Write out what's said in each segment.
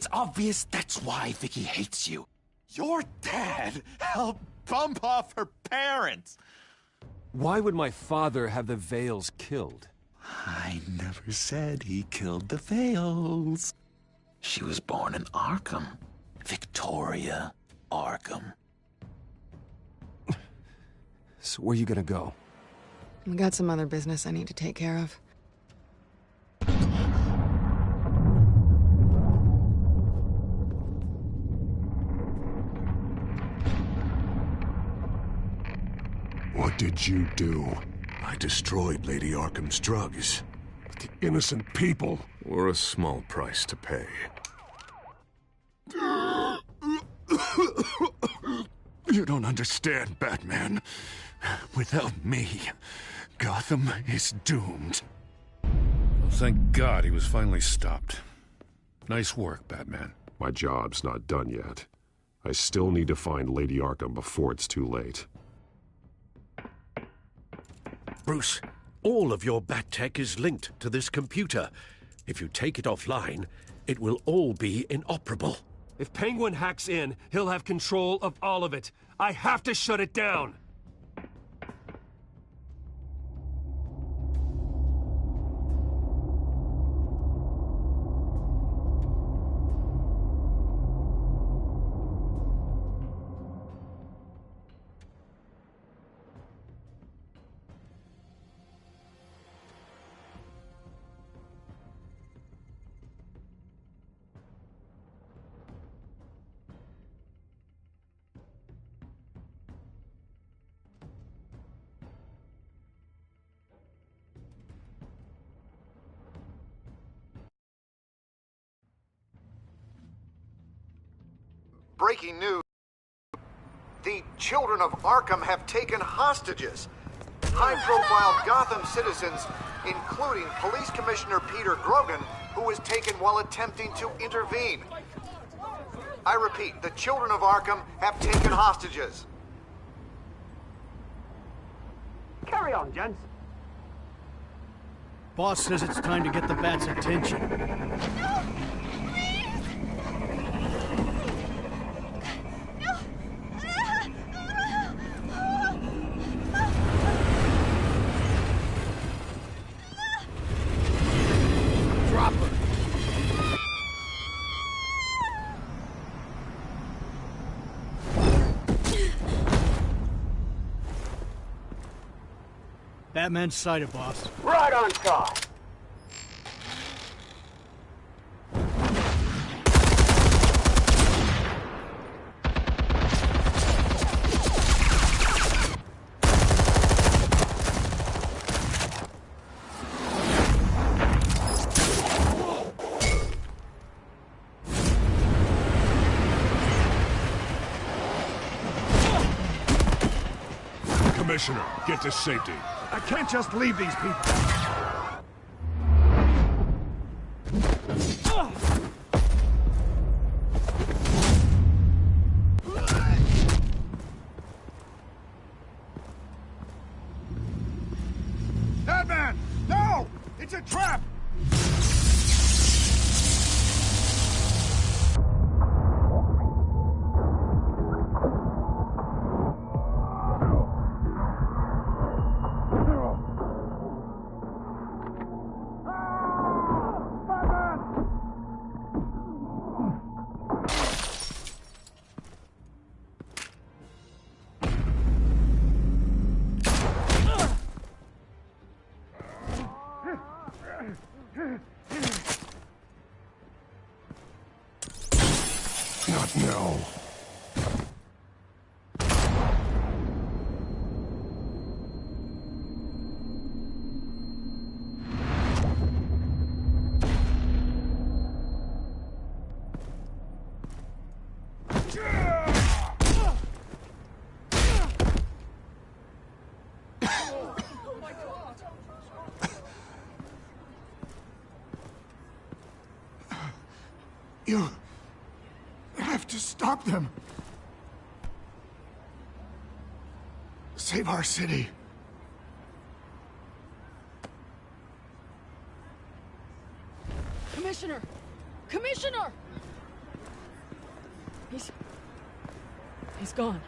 It's obvious that's why Vicky hates you. Your dad helped bump off her parents. Why would my father have the Vales killed? I never said he killed the Vales. She was born in Arkham. Victoria Arkham. So where you gonna go? I got some other business I need to take care of. What did you do? I destroyed Lady Arkham's drugs. The innocent people. Were a small price to pay. You don't understand, Batman. Without me, Gotham is doomed. Well, thank God he was finally stopped. Nice work, Batman. My job's not done yet. I still need to find Lady Arkham before it's too late. Bruce, all of your bat tech is linked to this computer. If you take it offline, it will all be inoperable. If Penguin hacks in, he'll have control of all of it. I have to shut it down! Breaking news. The children of Arkham have taken hostages. High-profile Gotham citizens, including Police Commissioner Peter Grogan, who was taken while attempting to intervene. I repeat, the children of Arkham have taken hostages. Carry on, gents. Boss says it's time to get the Bat's attention. Batman's sighted, boss. Right on time. Commissioner, get to safety. I can't just leave these people. Batman! No! It's a trap! Not now. You have to stop them. Save our city. Commissioner! Commissioner! He's gone.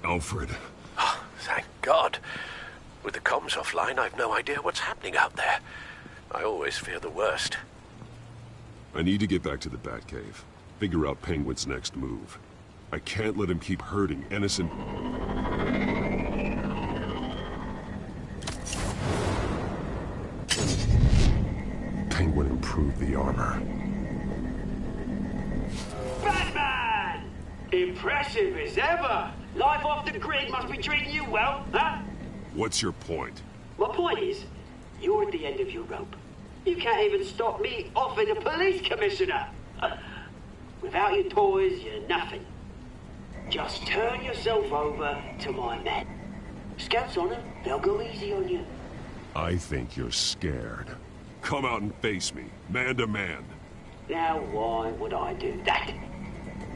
Alfred. Oh, thank God. With the comms offline, I've no idea what's happening out there. I always fear the worst. I need to get back to the Batcave. Figure out Penguin's next move. I can't let him keep hurting innocent... Penguin improved the armor. Batman! Impressive as ever. Life off the grid must be treating you well, huh? What's your point? My point is, you're at the end of your rope. You can't even stop me offing a police commissioner. Without your toys, you're nothing. Just turn yourself over to my men. Scouts on them, they'll go easy on you. I think you're scared. Come out and face me, man to man. Now why would I do that?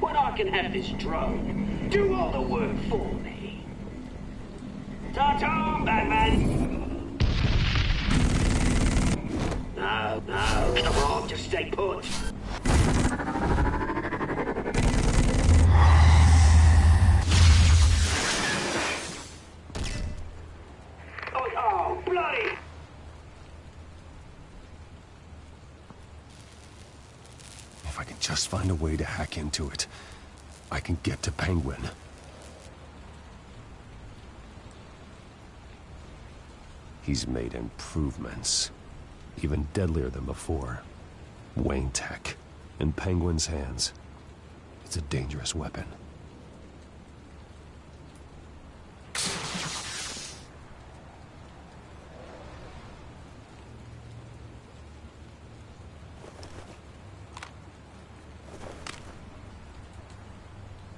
When I can have this drone do all the work for me. Ta-ta, Batman! No, come on, just stay put. Oh, bloody! If I can just find a way to hack into it, I can get to Penguin. He's made improvements, even deadlier than before. Wayne Tech, in Penguin's hands. It's a dangerous weapon.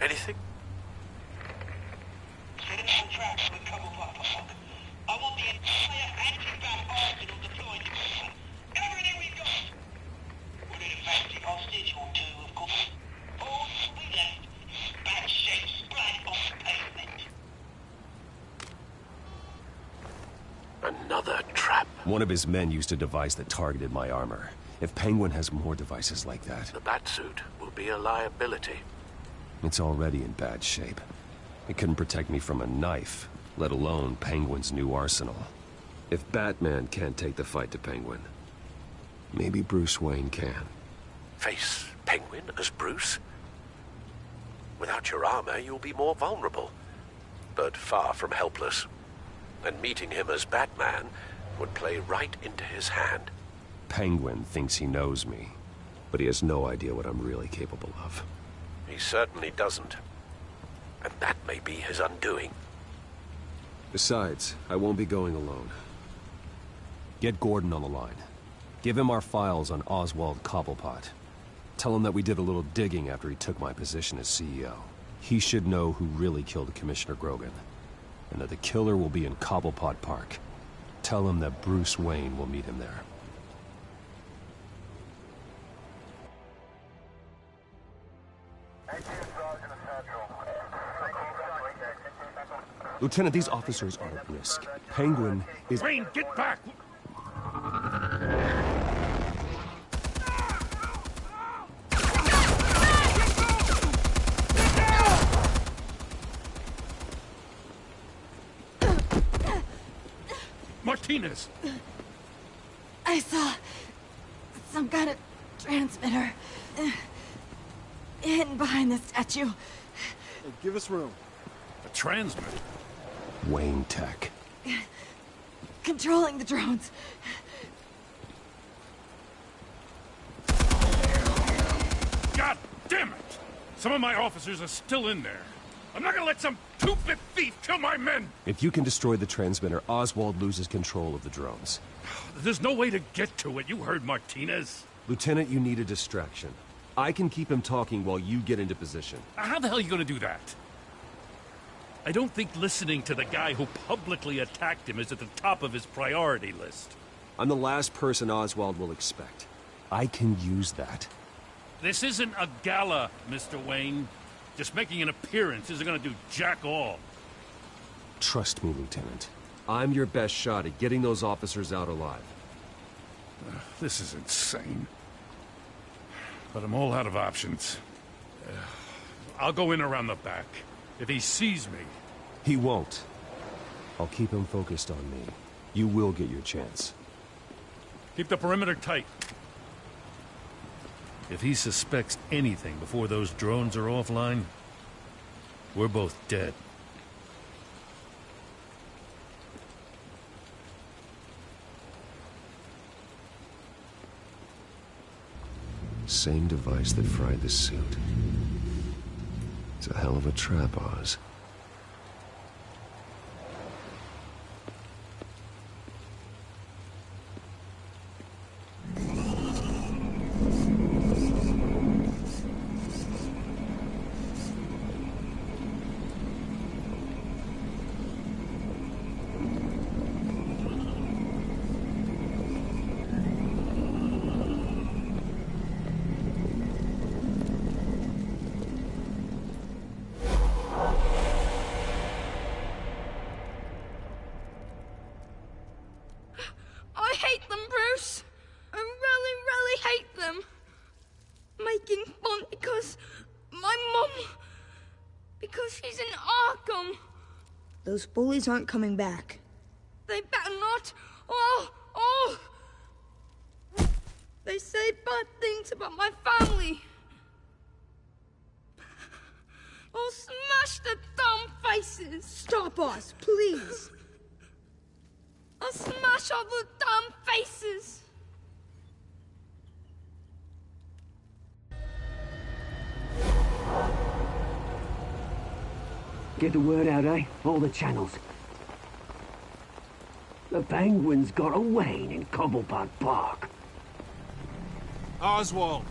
Anything? I want the entire anti-bat arsenal deployed. Everything we've got. We're in a fancy hostage or two, of course. All we left is bad shape splat on the pavement. Another trap. One of his men used a device that targeted my armor. If Penguin has more devices like that... The Batsuit will be a liability. It's already in bad shape. It couldn't protect me from a knife, let alone Penguin's new arsenal. If Batman can't take the fight to Penguin, maybe Bruce Wayne can. Face Penguin as Bruce? Without your armor, you'll be more vulnerable, but far from helpless. And meeting him as Batman would play right into his hand. Penguin thinks he knows me, but he has no idea what I'm really capable of. He certainly doesn't. And that may be his undoing. Besides, I won't be going alone. Get Gordon on the line. Give him our files on Oswald Cobblepot. Tell him that we did a little digging after he took my position as CEO. He should know who really killed Commissioner Grogan, and that the killer will be in Cobblepot Park. Tell him that Bruce Wayne will meet him there. Lieutenant, these officers are at risk. Penguin is... Wayne, get back! Martinez! I saw some kind of transmitter hidden behind the statue. Hey, give us room. A transmitter? Wayne Tech. Controlling the drones. God damn it! Some of my officers are still in there. I'm not gonna let some stupid thief kill my men! If you can destroy the transmitter, Oswald loses control of the drones. There's no way to get to it. You heard Martinez. Lieutenant, you need a distraction. I can keep him talking while you get into position. How the hell are you gonna do that? I don't think listening to the guy who publicly attacked him is at the top of his priority list. I'm the last person Oswald will expect. I can use that. This isn't a gala, Mr. Wayne. Just making an appearance isn't gonna do jack all. Trust me, Lieutenant. I'm your best shot at getting those officers out alive. This is insane. But I'm all out of options. I'll go in around the back. If he sees me... He won't. I'll keep him focused on me. You will get your chance. Keep the perimeter tight. If he suspects anything before those drones are offline, we're both dead. Same device that fried the suit. It's a hell of a trap, Oz. Those bullies aren't coming back. They better not. Oh! They say bad things about my family. I'll smash the dumb faces. Stop us, please. I'll smash all the dumb faces. Get the word out, eh? All the channels. The Penguin's got a Wayne in Cobblepot Park. Oswald!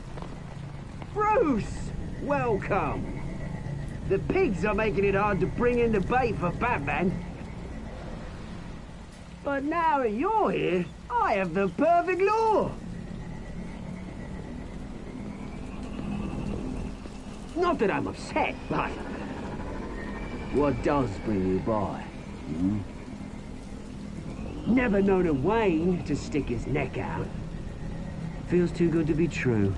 Bruce! Welcome! The pigs are making it hard to bring in the bait for Batman. But now that you're here, I have the perfect lure! Not that I'm upset, but... what does bring you by? Hmm? Never known a Wayne to stick his neck out. Feels too good to be true.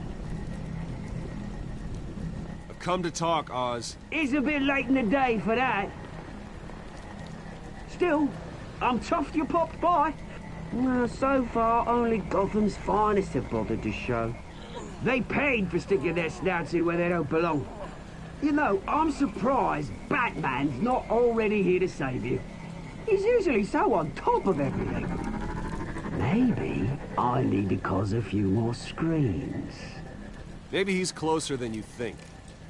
I've come to talk, Oz. It's a bit late in the day for that. Still, I'm chuffed you popped by. Well, so far, only Gotham's finest have bothered to show. They paid for sticking their snouts in where they don't belong. You know, I'm surprised Batman's not already here to save you. He's usually so on top of everything. Maybe I need to cause a few more screams. Maybe he's closer than you think.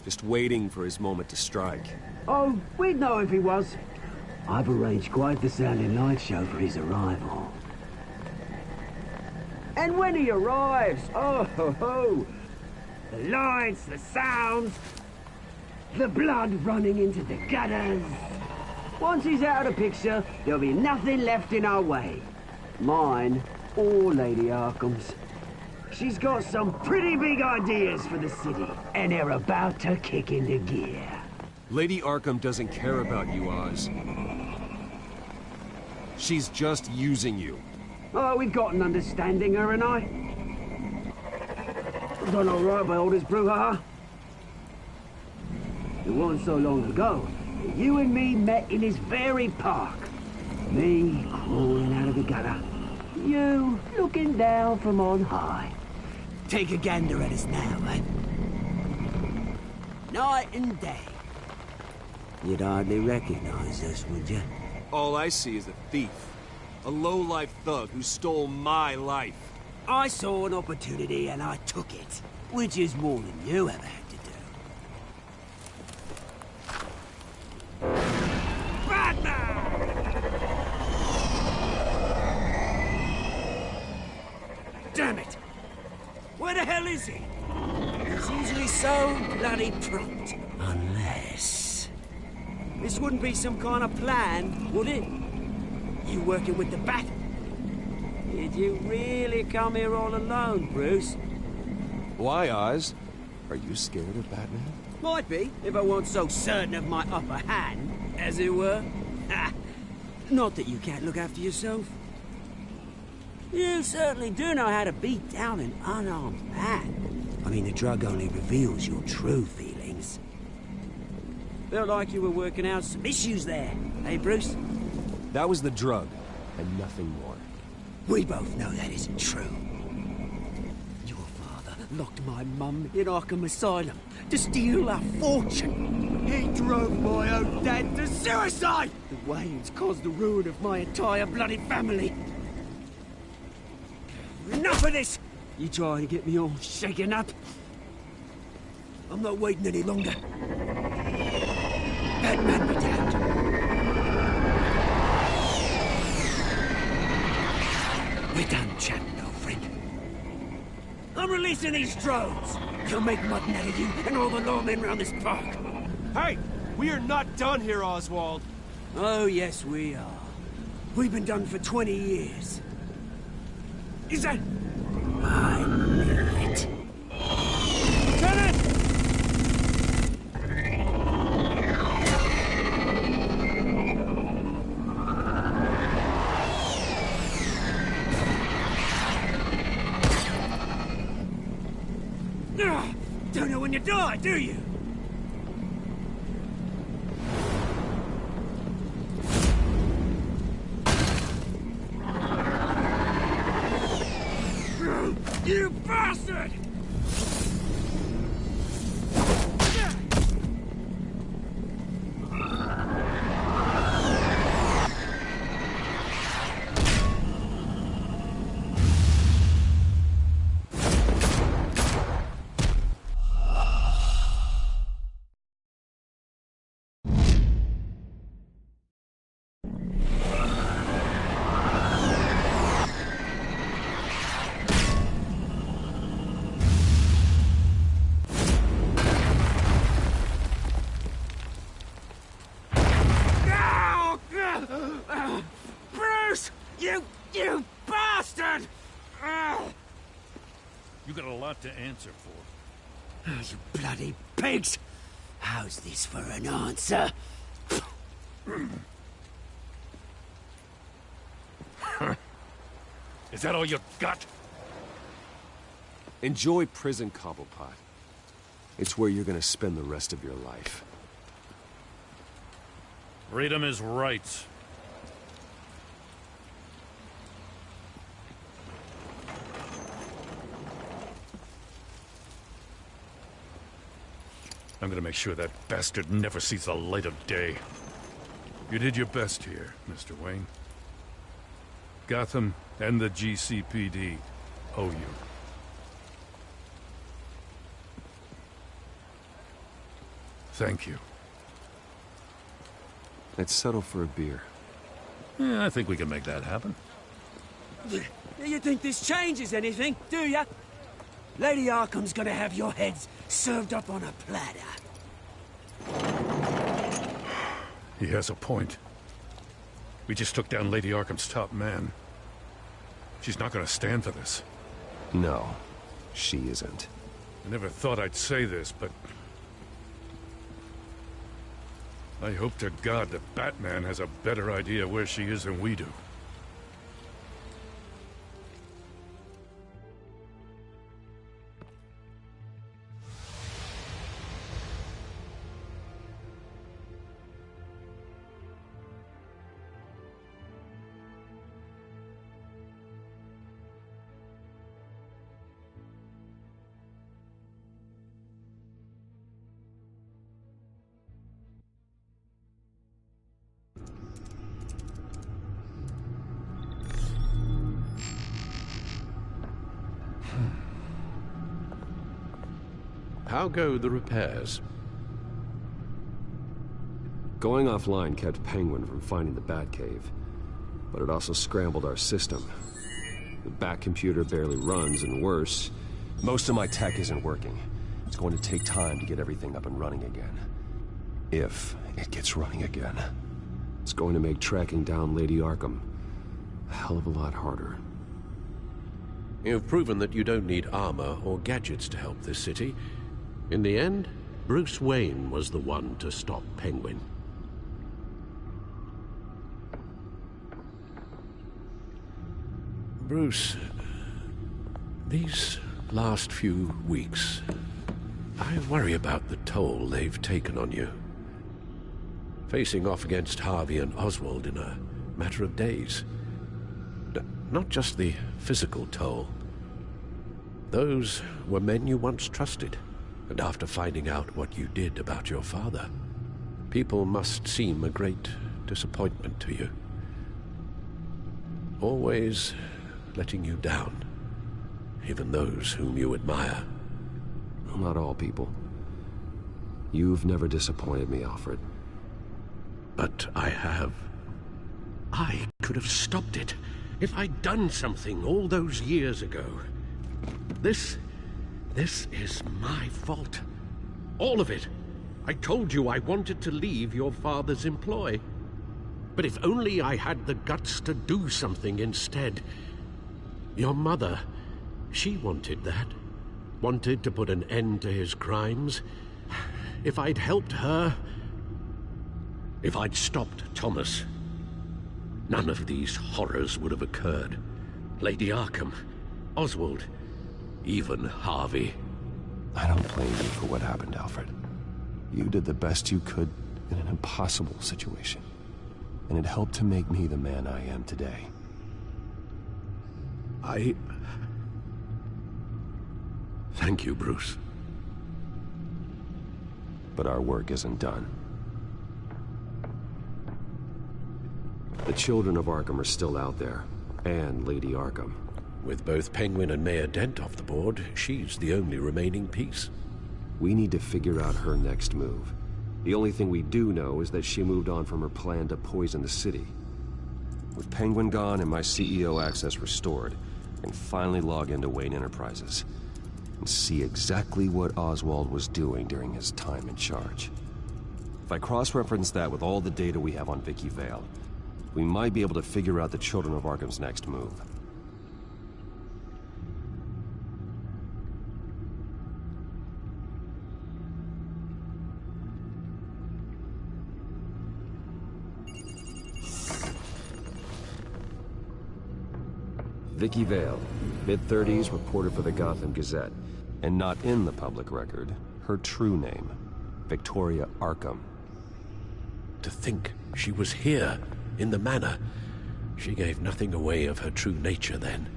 Just waiting for his moment to strike. Oh, we'd know if he was. I've arranged quite the sounding light show for his arrival. And when he arrives, oh ho ho! The lights, the sounds, the blood running into the gutters. Once he's out of the picture, there'll be nothing left in our way. Mine or Lady Arkham's. She's got some pretty big ideas for the city, and they're about to kick into gear. Lady Arkham doesn't care about you, Oz. She's just using you. Oh, we've got an understanding, her and I. Done all right by all this brouhaha. It wasn't so long ago that you and me met in this very park. Me crawling out of the gutter. You looking down from on high. Take a gander at us now, eh? Night and day. You'd hardly recognize us, would you? All I see is a thief. A low-life thug who stole my life. I saw an opportunity and I took it. Which is more than you ever had to do. Batman! Damn it! Where the hell is he? He's usually so bloody prompt. Unless... This wouldn't be some kind of plan, would it? You working with the Bat? Did you really come here all alone, Bruce? Why, Oz? Are you scared of Batman? Might be, if I weren't so certain of my upper hand, as it were. Ha! Not that you can't look after yourself. You certainly do know how to beat down an unarmed man. I mean, the drug only reveals your true feelings. Felt like you were working out some issues there, eh, Bruce? That was the drug, and nothing more. We both know that isn't true. Your father locked my mum in Arkham Asylum to steal our fortune. He drove my own dad to suicide! The way it's caused the ruin of my entire bloody family. Enough of this! You try to get me all shaken up. I'm not waiting any longer. Batman be damned. We're done chatting, old friend. I'm releasing these drones. You'll make mutton out of you and all the lawmen around this park. Hey! We are not done here, Oswald. Oh, yes, we are. We've been done for 20 years. Is that... I knew it. Lieutenant! Don't know when you die, do you? You bastard! Bruce! You bastard! You got a lot to answer for. Oh, you bloody pigs! How's this for an answer? Is that all you got? Enjoy prison, Cobblepot. It's where you're gonna spend the rest of your life. Freedom is rights. I'm gonna make sure that bastard never sees the light of day. You did your best here, Mr. Wayne. Gotham and the GCPD owe you. Thank you. Let's settle for a beer. Yeah, I think we can make that happen. You think this changes anything, do ya? Lady Arkham's gonna have your heads served up on a platter. He has a point. We just took down Lady Arkham's top man. She's not gonna stand for this. No, she isn't. I never thought I'd say this, but... I hope to God that Batman has a better idea where she is than we do. How go the repairs? Going offline kept Penguin from finding the Batcave, but it also scrambled our system. The Bat computer barely runs, and worse, most of my tech isn't working. It's going to take time to get everything up and running again. If it gets running again. It's going to make tracking down Lady Arkham a hell of a lot harder. You've proven that you don't need armor or gadgets to help this city. In the end, Bruce Wayne was the one to stop Penguin. Bruce, these last few weeks, I worry about the toll they've taken on you. Facing off against Harvey and Oswald in a matter of days. Not just the physical toll. Those were men you once trusted, and after finding out what you did about your father, people must seem a great disappointment to you. Always letting you down, even those whom you admire. Well, not all people. You've never disappointed me, Alfred. But I have. I could have stopped it if I'd done something all those years ago. This is my fault. All of it. I told you I wanted to leave your father's employ. But if only I had the guts to do something instead. Your mother, she wanted that. Wanted to put an end to his crimes. If I'd helped her, if I'd stopped Thomas, none of these horrors would have occurred. Lady Arkham, Oswald, even Harvey. I don't blame you for what happened, Alfred. You did the best you could in an impossible situation. And it helped to make me the man I am today. Thank you, Bruce. But our work isn't done. The children of Arkham are still out there, and Lady Arkham. With both Penguin and Mayor Dent off the board, she's the only remaining piece. We need to figure out her next move. The only thing we do know is that she moved on from her plan to poison the city. With Penguin gone and my CEO access restored, I can finally log into Wayne Enterprises and see exactly what Oswald was doing during his time in charge. If I cross-reference that with all the data we have on Vicky Vale, we might be able to figure out the Children of Arkham's next move. Vicky Vale, mid-30s, reporter for the Gotham Gazette, and not in the public record, her true name, Victoria Arkham. To think she was here, in the manor. She gave nothing away of her true nature then.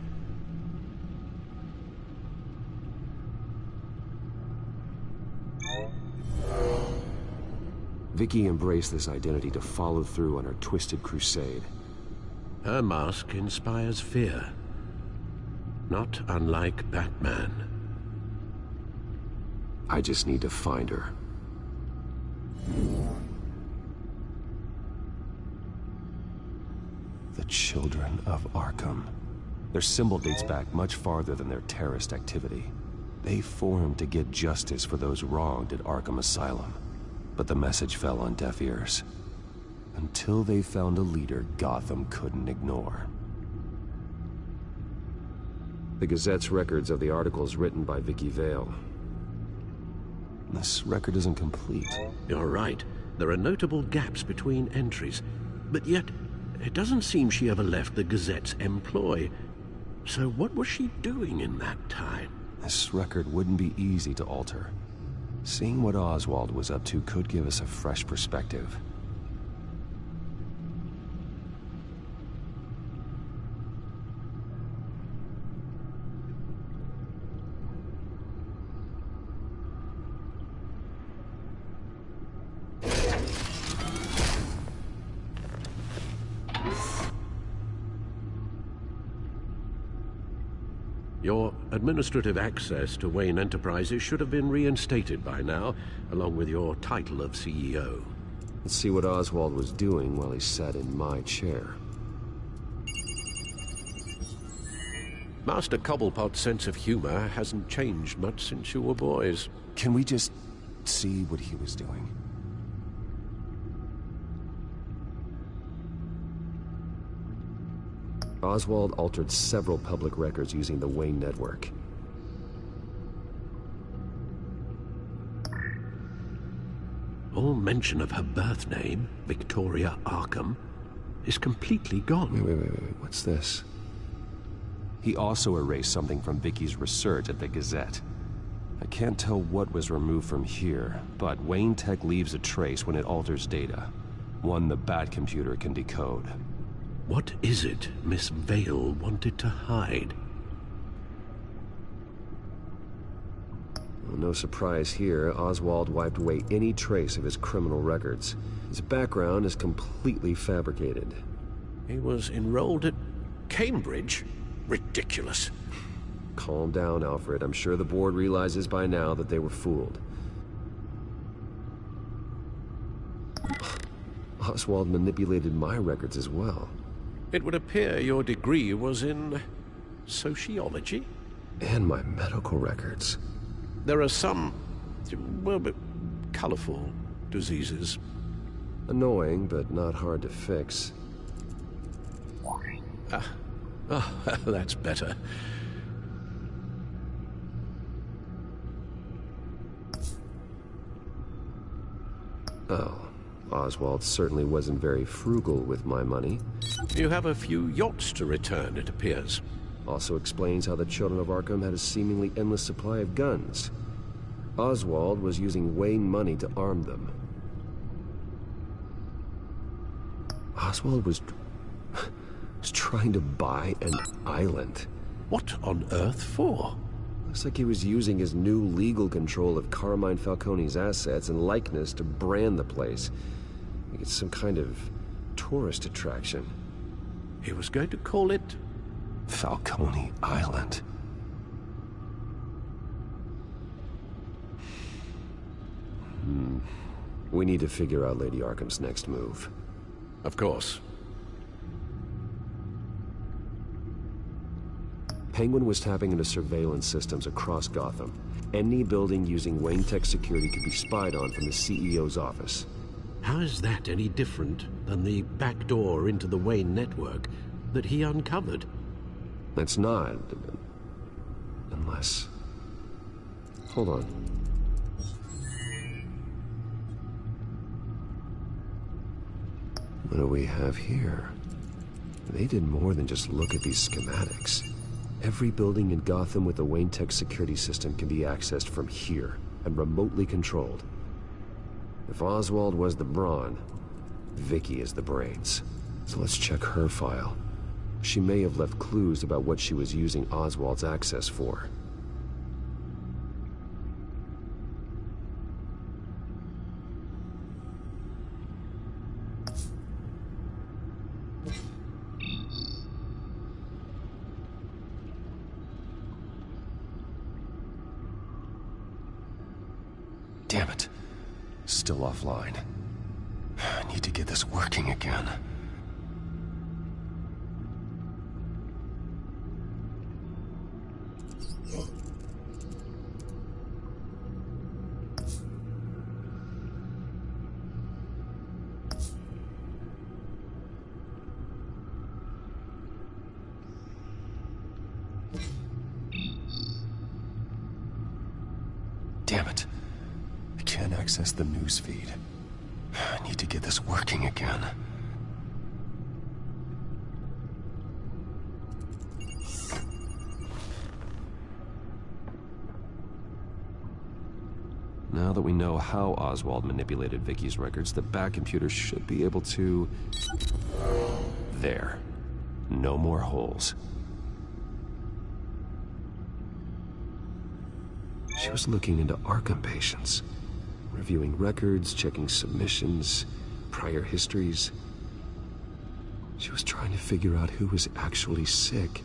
Vicky embraced this identity to follow through on her twisted crusade. Her mask inspires fear. Not unlike Batman. I just need to find her. The Children of Arkham. Their symbol dates back much farther than their terrorist activity. They formed to get justice for those wronged at Arkham Asylum. But the message fell on deaf ears. Until they found a leader Gotham couldn't ignore. The Gazette's records of the articles written by Vicky Vale. This record isn't complete. You're right. There are notable gaps between entries. But yet, it doesn't seem she ever left the Gazette's employ. So what was she doing in that time? This record wouldn't be easy to alter. Seeing what Oswald was up to could give us a fresh perspective. Your administrative access to Wayne Enterprises should have been reinstated by now, along with your title of CEO. Let's see what Oswald was doing while he sat in my chair. Master Cobblepot's sense of humor hasn't changed much since you were boys. Can we just see what he was doing? Oswald altered several public records using the Wayne network. All mention of her birth name, Victoria Arkham, is completely gone. Wait. What's this? He also erased something from Vicky's research at the Gazette. I can't tell what was removed from here, but Wayne Tech leaves a trace when it alters data. One the Bat computer can decode. What is it Miss Vale wanted to hide? Well, no surprise here, Oswald wiped away any trace of his criminal records. His background is completely fabricated. He was enrolled at Cambridge? Ridiculous. Calm down, Alfred. I'm sure the board realizes by now that they were fooled. Oswald manipulated my records as well. It would appear your degree was in sociology? And my medical records. There are some, well, but colorful diseases. Annoying, but not hard to fix. Oh, that's better. Oh, Oswald certainly wasn't very frugal with my money. You have a few yachts to return, it appears. Also explains how the children of Arkham had a seemingly endless supply of guns. Oswald was using Wayne money to arm them. Oswald was trying to buy an island. What on earth for? Looks like he was using his new legal control of Carmine Falcone's assets and likeness to brand the place. It's some kind of tourist attraction. He was going to call it Falcone Island. We need to figure out Lady Arkham's next move. Of course. Penguin was tapping into surveillance systems across Gotham. Any building using Wayne Tech security could be spied on from the CEO's office. How is that any different than the back door into the Wayne network that he uncovered? It's not. Unless... Hold on. What do we have here? They did more than just look at these schematics. Every building in Gotham with the Wayne Tech security system can be accessed from here and remotely controlled. If Oswald was the brawn, Vicky is the brains. So let's check her file. She may have left clues about what she was using Oswald's access for. Damn it. Still offline. I need to get this working again. Damn it. I can't access the news feed. I need to get this working again. Now that we know how Oswald manipulated Vicky's records, the Bat computer should be able to... There. No more holes. She was looking into Arkham patients, reviewing records, checking submissions, prior histories. She was trying to figure out who was actually sick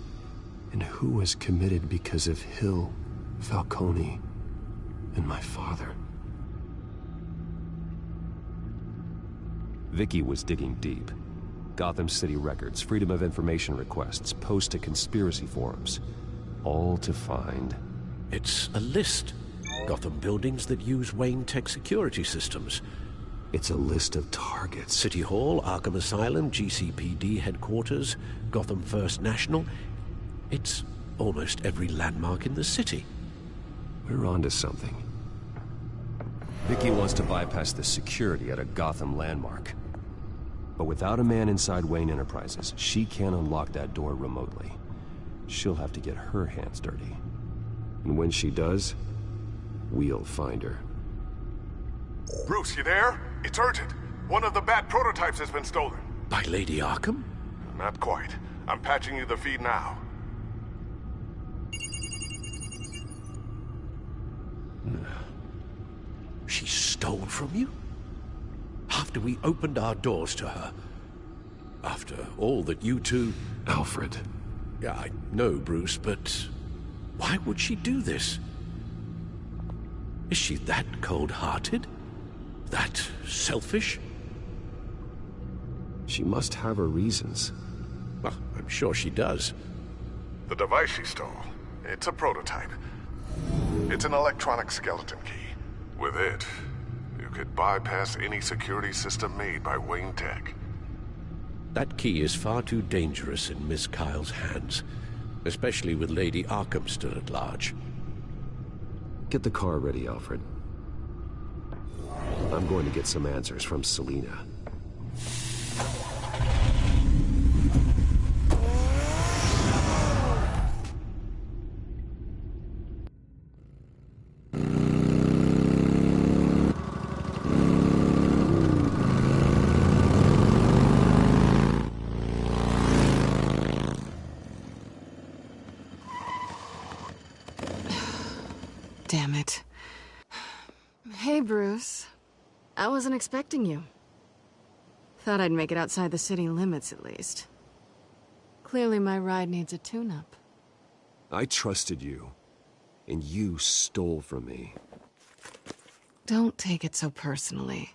and who was committed because of Hill, Falcone, and my father. Vicky was digging deep. Gotham City records, Freedom of Information requests, posts to conspiracy forums. All to find... It's a list. Gotham buildings that use Wayne Tech security systems. It's a list of targets. City Hall, Arkham Asylum, GCPD headquarters, Gotham First National. It's almost every landmark in the city. We're onto something. Vicky wants to bypass the security at a Gotham landmark. But without a man inside Wayne Enterprises, she can't unlock that door remotely. She'll have to get her hands dirty. And when she does, we'll find her. Bruce, you there? It's urgent. One of the Bat prototypes has been stolen. By Lady Arkham? Not quite. I'm patching you the feed now. She stole from you? After we opened our doors to her? After all that you two... Alfred. Yeah, I know, Bruce, but... why would she do this? Is she that cold-hearted? That selfish? She must have her reasons. Well, I'm sure she does. The device she stole, it's a prototype. It's an electronic skeleton key. With it, you could bypass any security system made by Wayne Tech. That key is far too dangerous in Miss Kyle's hands, especially with Lady Arkham still at large. Get the car ready, Alfred. I'm going to get some answers from Selina. Damn it. Hey, Bruce. I wasn't expecting you. Thought I'd make it outside the city limits, at least. Clearly my ride needs a tune-up. I trusted you, and you stole from me. Don't take it so personally.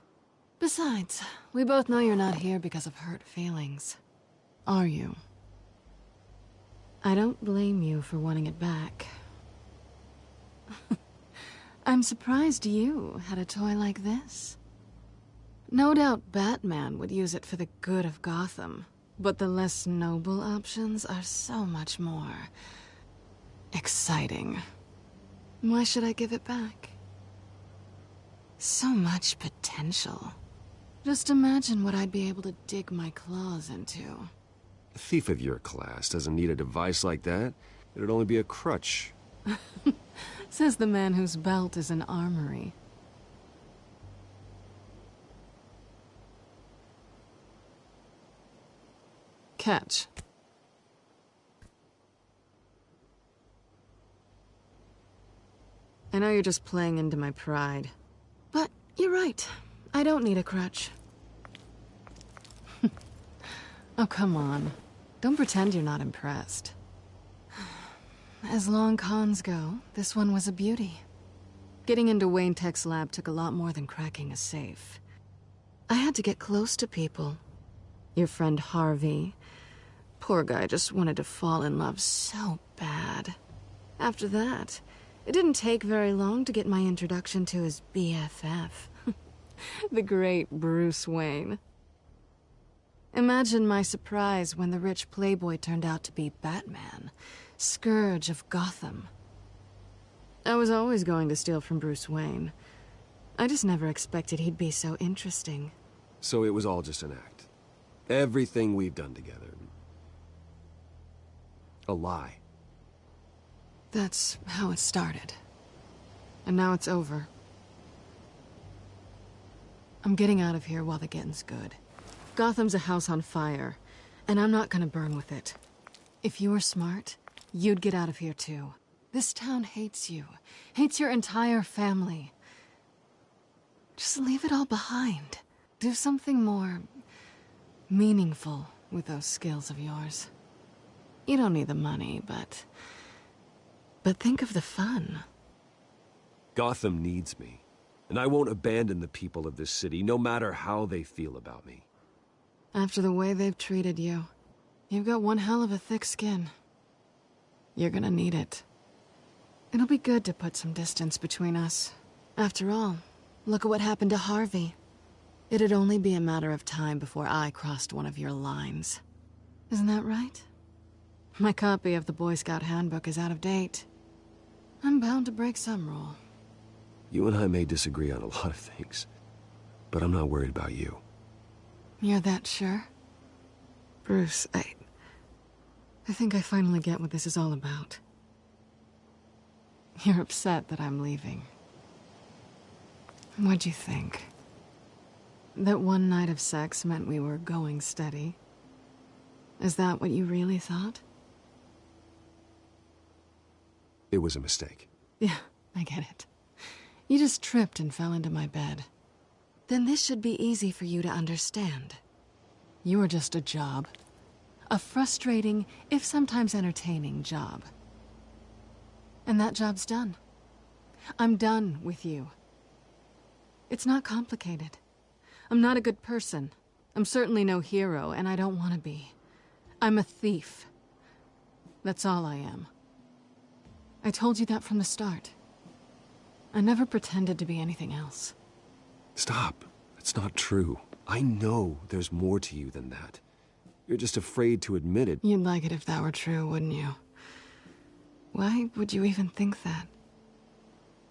Besides, we both know you're not here because of hurt feelings. Are you? I don't blame you for wanting it back. I'm surprised you had a toy like this. No doubt Batman would use it for the good of Gotham, but the less noble options are so much more exciting. Why should I give it back? So much potential. Just imagine what I'd be able to dig my claws into. A thief of your class doesn't need a device like that. It'd only be a crutch. Says the man whose belt is an armory. Catch. I know you're just playing into my pride. But you're right. I don't need a crutch. Oh, come on. Don't pretend you're not impressed. As long cons go, this one was a beauty. Getting into Wayne Tech's lab took a lot more than cracking a safe. I had to get close to people. Your friend Harvey. Poor guy just wanted to fall in love so bad. After that, it didn't take very long to get my introduction to his BFF. The great Bruce Wayne. Imagine my surprise when the rich playboy turned out to be Batman, scourge of Gotham. I was always going to steal from Bruce Wayne. I just never expected he'd be so interesting. So it was all just an act. Everything we've done together. A lie. That's how it started. And now it's over. I'm getting out of here while the getting's good. Gotham's a house on fire, and I'm not gonna burn with it. If you were smart, you'd get out of here too. This town hates you. Hates your entire family. Just leave it all behind. Do something more meaningful with those skills of yours. You don't need the money, but think of the fun. Gotham needs me, and I won't abandon the people of this city, no matter how they feel about me. After the way they've treated you, you've got one hell of a thick skin. You're gonna need it. It'll be good to put some distance between us. After all, look at what happened to Harvey. It'd only be a matter of time before I crossed one of your lines. Isn't that right? My copy of the Boy Scout Handbook is out of date. I'm bound to break some rule. You and I may disagree on a lot of things, but I'm not worried about you. You're that sure? Bruce, I think I finally get what this is all about. You're upset that I'm leaving. What'd you think? That one night of sex meant we were going steady? Is that what you really thought? It was a mistake. Yeah, I get it. You just tripped and fell into my bed. Then this should be easy for you to understand. You were just a job. A frustrating, if sometimes entertaining, job. And that job's done. I'm done with you. It's not complicated. I'm not a good person. I'm certainly no hero, and I don't want to be. I'm a thief. That's all I am. I told you that from the start. I never pretended to be anything else. Stop. It's not true. I know there's more to you than that. You're just afraid to admit it. You'd like it if that were true, wouldn't you? Why would you even think that?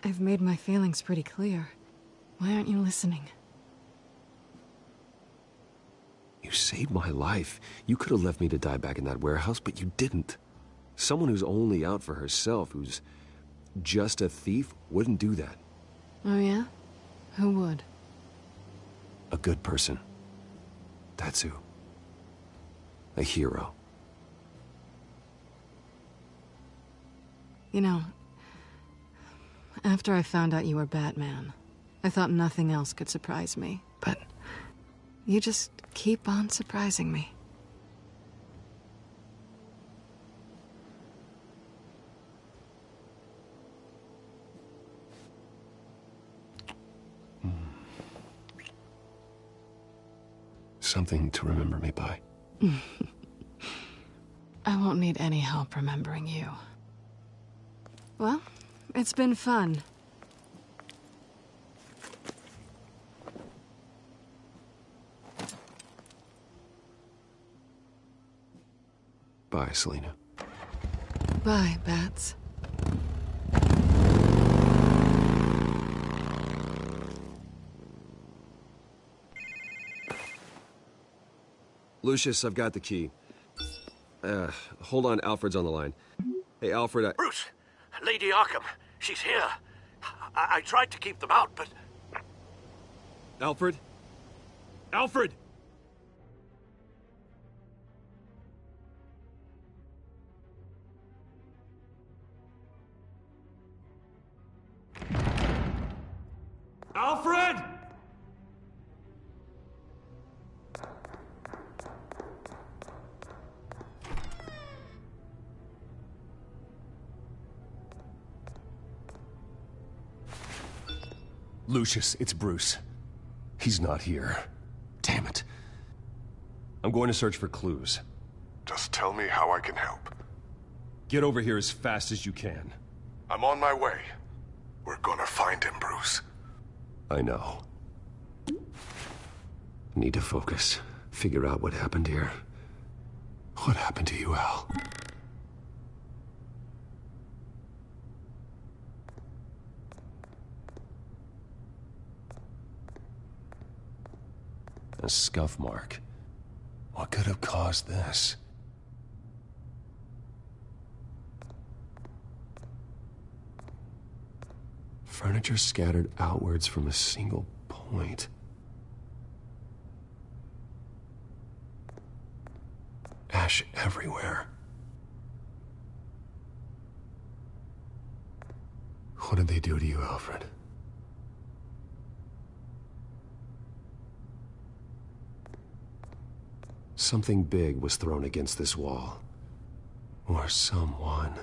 I've made my feelings pretty clear. Why aren't you listening? You saved my life. You could have left me to die back in that warehouse, but you didn't. Someone who's only out for herself, who's just a thief, wouldn't do that. Oh yeah? Who would? A good person. That's who. A hero. You know, after I found out you were Batman, I thought nothing else could surprise me, but you just keep on surprising me. Something to remember me by. I won't need any help remembering you. Well, it's been fun. Bye, Selena. Bye, Bats. Lucius, I've got the key. Hold on, Alfred's on the line. Hey, Alfred, Bruce! Lady Arkham! She's here! I tried to keep them out, but... Alfred? Alfred! Alfred! Lucius, it's Bruce. He's not here. Damn it. I'm going to search for clues. Just tell me how I can help. Get over here as fast as you can. I'm on my way. We're gonna find him, Bruce. I know. Need to focus. Figure out what happened here. What happened to you, Al? A scuff mark. What could have caused this? Furniture scattered outwards from a single point. Ash everywhere. What did they do to you, Alfred? Something big was thrown against this wall. Or someone.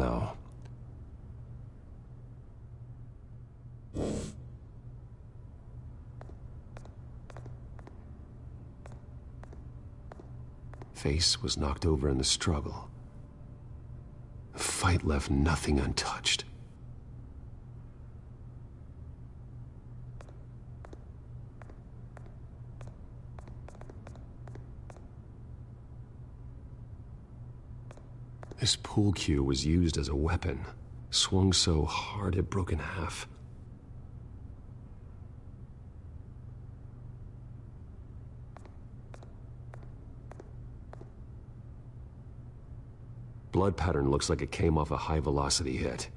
No. Face was knocked over in the struggle. The fight left nothing untouched. This pool cue was used as a weapon, swung so hard it broke in half. Blood pattern looks like it came off a high-velocity hit.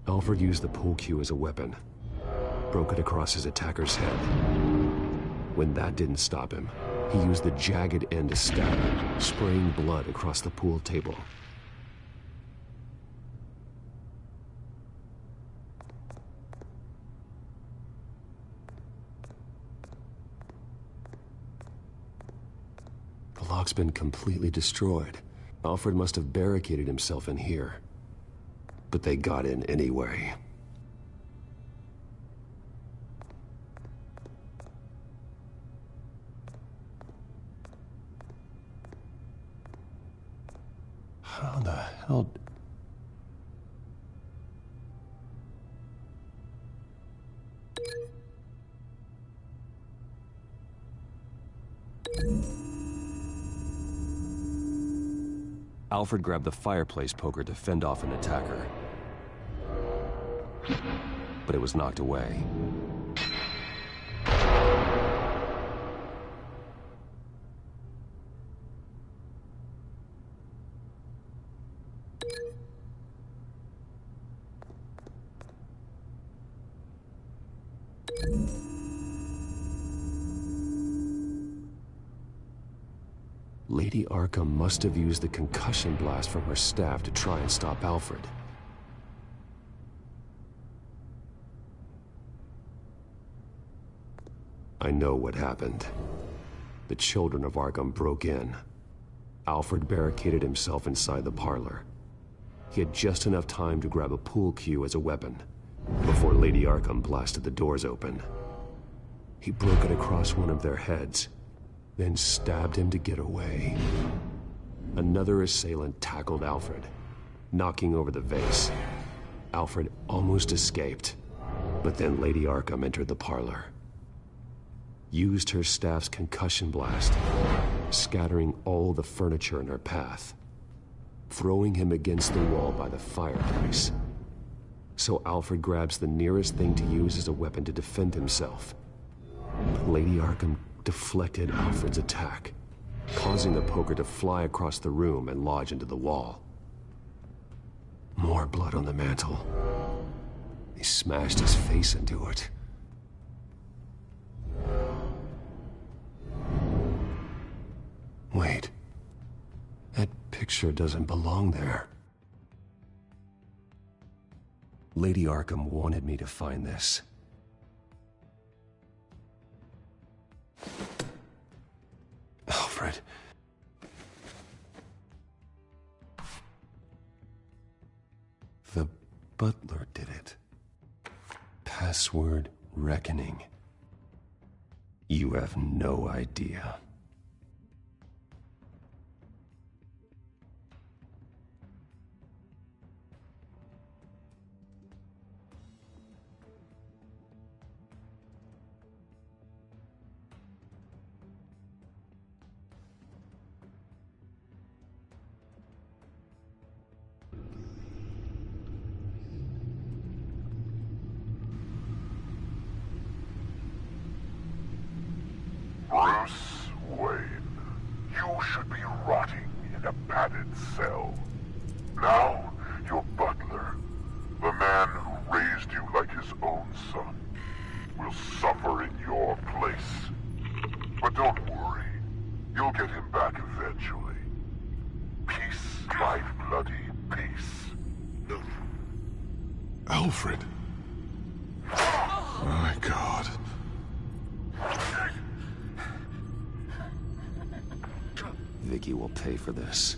Alfred used the pool cue as a weapon, broke it across his attacker's head. When that didn't stop him, he used the jagged end to stab him, spraying blood across the pool table. The lock's been completely destroyed. Alfred must have barricaded himself in here. But they got in anyway. How the hell... Alfred grabbed the fireplace poker to fend off an attacker. But it was knocked away. Lady Arkham must have used the concussion blast from her staff to try and stop Alfred. I know what happened. The children of Arkham broke in. Alfred barricaded himself inside the parlor. He had just enough time to grab a pool cue as a weapon before Lady Arkham blasted the doors open. He broke it across one of their heads, then stabbed him to get away. Another assailant tackled Alfred, knocking over the vase. Alfred almost escaped, but then Lady Arkham entered the parlor. Used her staff's concussion blast, scattering all the furniture in her path, throwing him against the wall by the fireplace. So Alfred grabs the nearest thing to use as a weapon to defend himself. But Lady Arkham deflected Alfred's attack, causing the poker to fly across the room and lodge into the wall. More blood on the mantel. He smashed his face into it. Wait. That picture doesn't belong there. Lady Arkham wanted me to find this. Alfred. The butler did it. Password reckoning. You have no idea. Bruce Wayne, you should be rotting in a padded cell. Now, your butler, the man who raised you like his own son, will suffer in your place. But don't worry, you'll get him back eventually. Peace, my bloody peace. Alfred, Vicky will pay for this.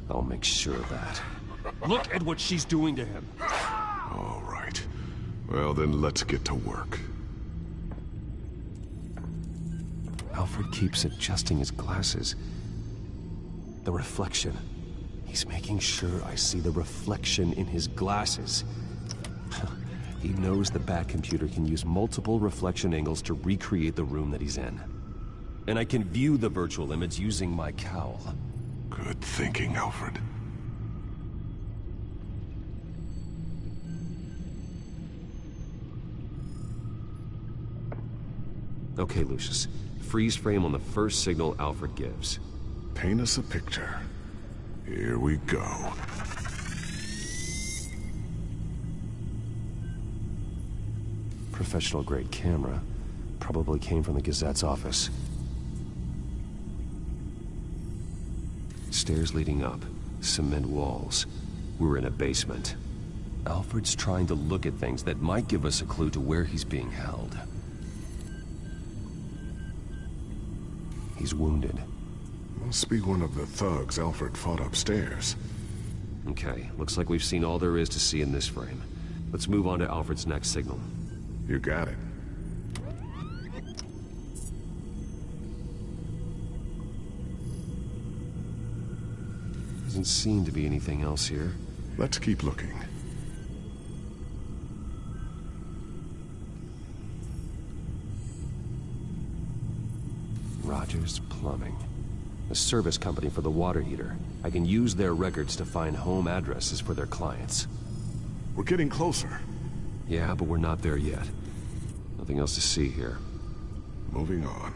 I'll make sure of that. Look at what she's doing to him. All right. Well, then let's get to work. Alfred keeps adjusting his glasses. The reflection. He's making sure I see the reflection in his glasses. He knows the back computer can use multiple reflection angles to recreate the room that he's in. And I can view the virtual image using my cowl. Good thinking, Alfred. Okay, Lucius. Freeze frame on the first signal Alfred gives. Paint us a picture. Here we go. Professional-grade camera. Probably came from the Gazette's office. Stairs leading up. Cement walls. We're in a basement. Alfred's trying to look at things that might give us a clue to where he's being held. He's wounded. Must be one of the thugs Alfred fought upstairs. Okay, looks like we've seen all there is to see in this frame. Let's move on to Alfred's next signal. You got it. Doesn't seem to be anything else here. Let's keep looking. Rogers Plumbing. A service company for the water heater. I can use their records to find home addresses for their clients. We're getting closer. Yeah, but we're not there yet. Nothing else to see here. Moving on.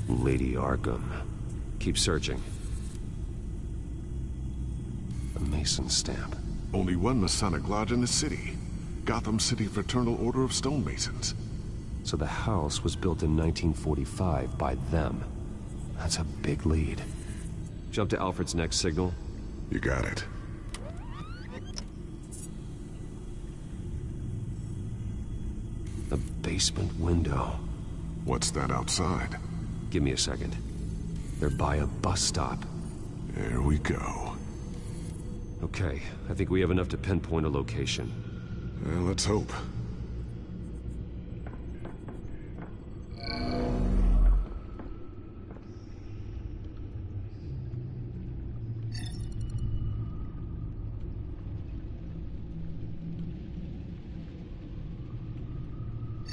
Lady Arkham. Keep searching. A Mason stamp. Only one Masonic lodge in the city. Gotham City Fraternal Order of Stonemasons. So the house was built in 1945 by them. That's a big lead. Jump to Alfred's next signal. You got it. The basement window. What's that outside? Give me a second. They're by a bus stop. There we go. Okay, I think we have enough to pinpoint a location. Well, let's hope.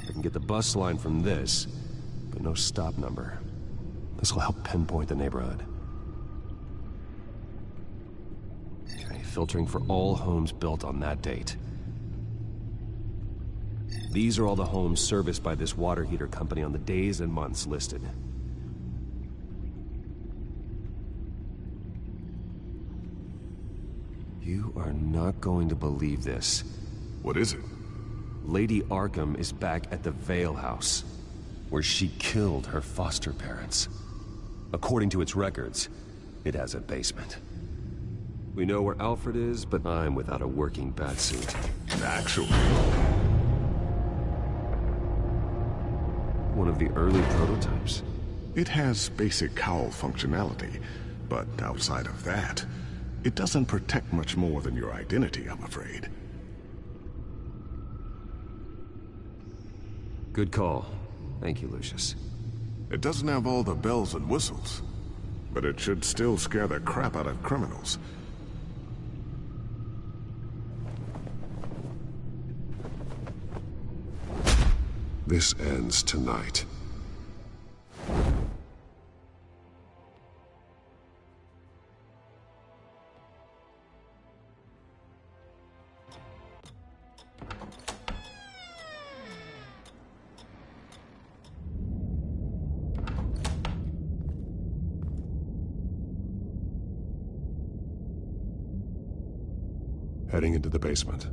I can get the bus line from this, but no stop number. This will help pinpoint the neighborhood. Okay, filtering for all homes built on that date. These are all the homes serviced by this water heater company on the days and months listed. You are not going to believe this. What is it? Lady Arkham is back at the Vale House, where she killed her foster parents. According to its records, it has a basement. We know where Alfred is, but I'm without a working batsuit. Actually... one of the early prototypes. It has basic cowl functionality, but outside of that, it doesn't protect much more than your identity, I'm afraid. Good call. Thank you, Lucius. It doesn't have all the bells and whistles, but it should still scare the crap out of criminals. This ends tonight. Heading into the basement.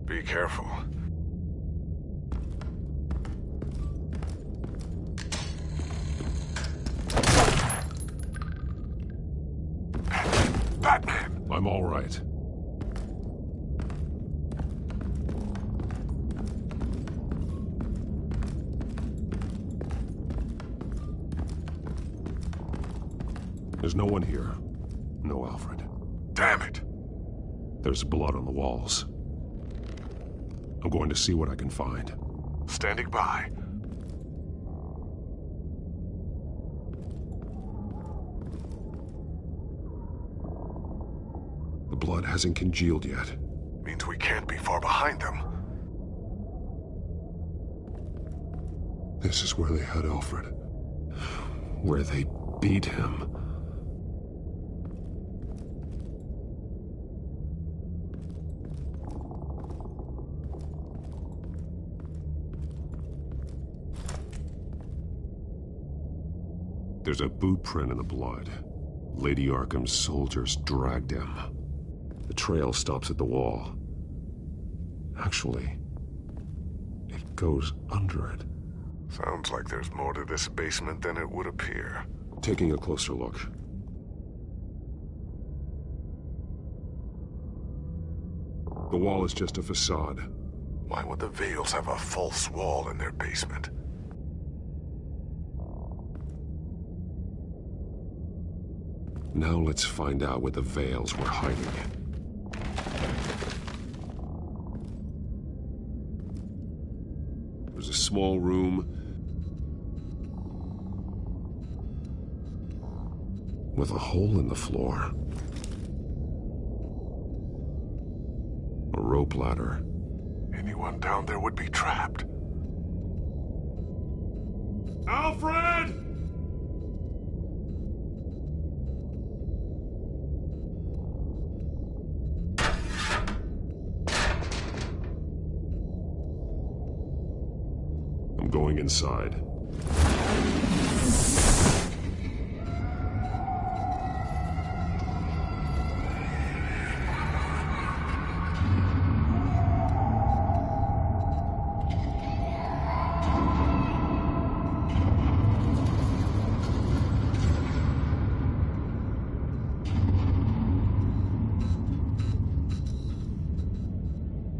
Be careful. Batman! I'm all right. There's no one here. No Alfred. Damn it! There's blood on the walls. I'm going to see what I can find. Standing by. The blood hasn't congealed yet. Means we can't be far behind them. This is where they had Alfred. Where they beat him. There's a boot print in the blood. Lady Arkham's soldiers dragged him. The trail stops at the wall. Actually, it goes under it. Sounds like there's more to this basement than it would appear. Taking a closer look. The wall is just a facade. Why would the Vales have a false wall in their basement? Now let's find out where the Vales were hiding. There's a small room with a hole in the floor. A rope ladder. Anyone down there would be trapped. Alfred! I'm going inside.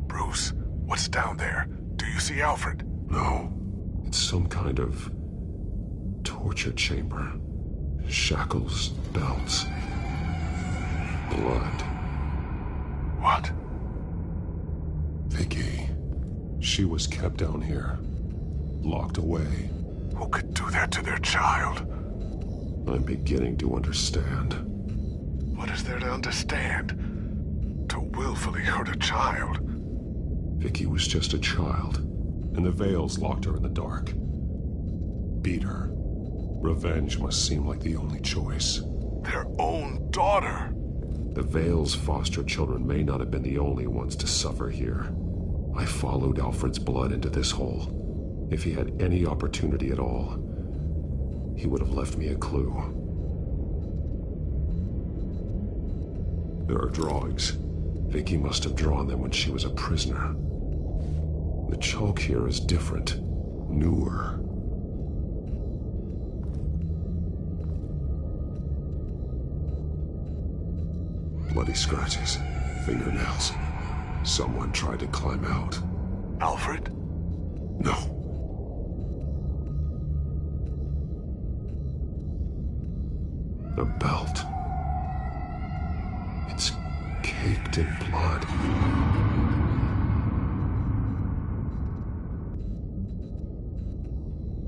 Bruce, what's down there? Do you see Alfred? No. It's some kind of torture chamber. Shackles, belts, blood. What? Vicky. She was kept down here. Locked away. Who could do that to their child? I'm beginning to understand. What is there to understand? To willfully hurt a child? Vicky was just a child, and the Vales locked her in the dark. Beat her. Revenge must seem like the only choice. Their own daughter! The Vales' foster children may not have been the only ones to suffer here. I followed Alfred's blood into this hole. If he had any opportunity at all, he would have left me a clue. There are drawings. Vicky must have drawn them when she was a prisoner. The chalk here is different, newer. Bloody scratches, fingernails. Someone tried to climb out. Alfred? No. A belt. It's caked in blood.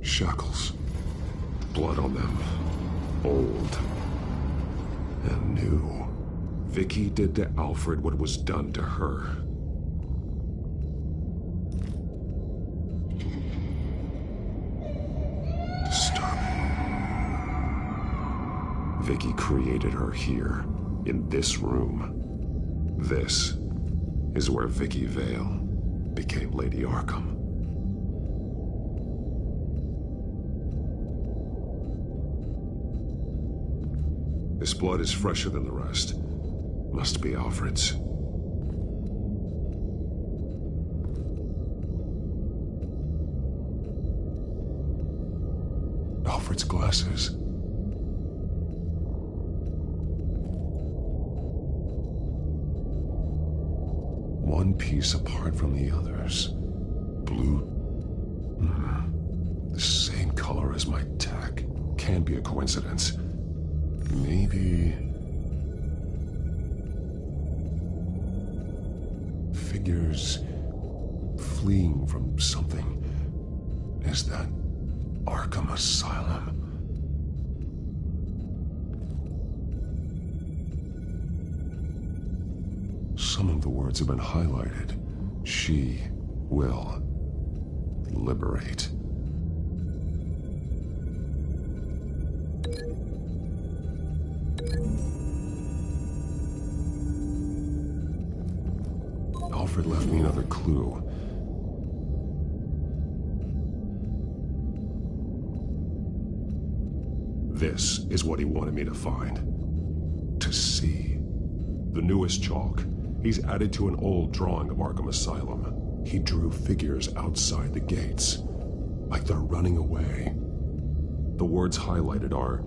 Shackles. Blood on them. Old. And new. Vicky did to Alfred what was done to her. Disturbing. Vicky created her here, in this room. This is where Vicky Vale became Lady Arkham. This blood is fresher than the rest. Must be Alfred's. Alfred's glasses. One piece apart from the others. Blue. The same color as my tech. Can't be a coincidence. Maybe... figures fleeing from something. Is that Arkham Asylum? Some of the words have been highlighted. She will liberate. Alfred left me another clue. This is what he wanted me to find. To see. The newest chalk. He's added to an old drawing of Arkham Asylum. He drew figures outside the gates. Like they're running away. The words highlighted are,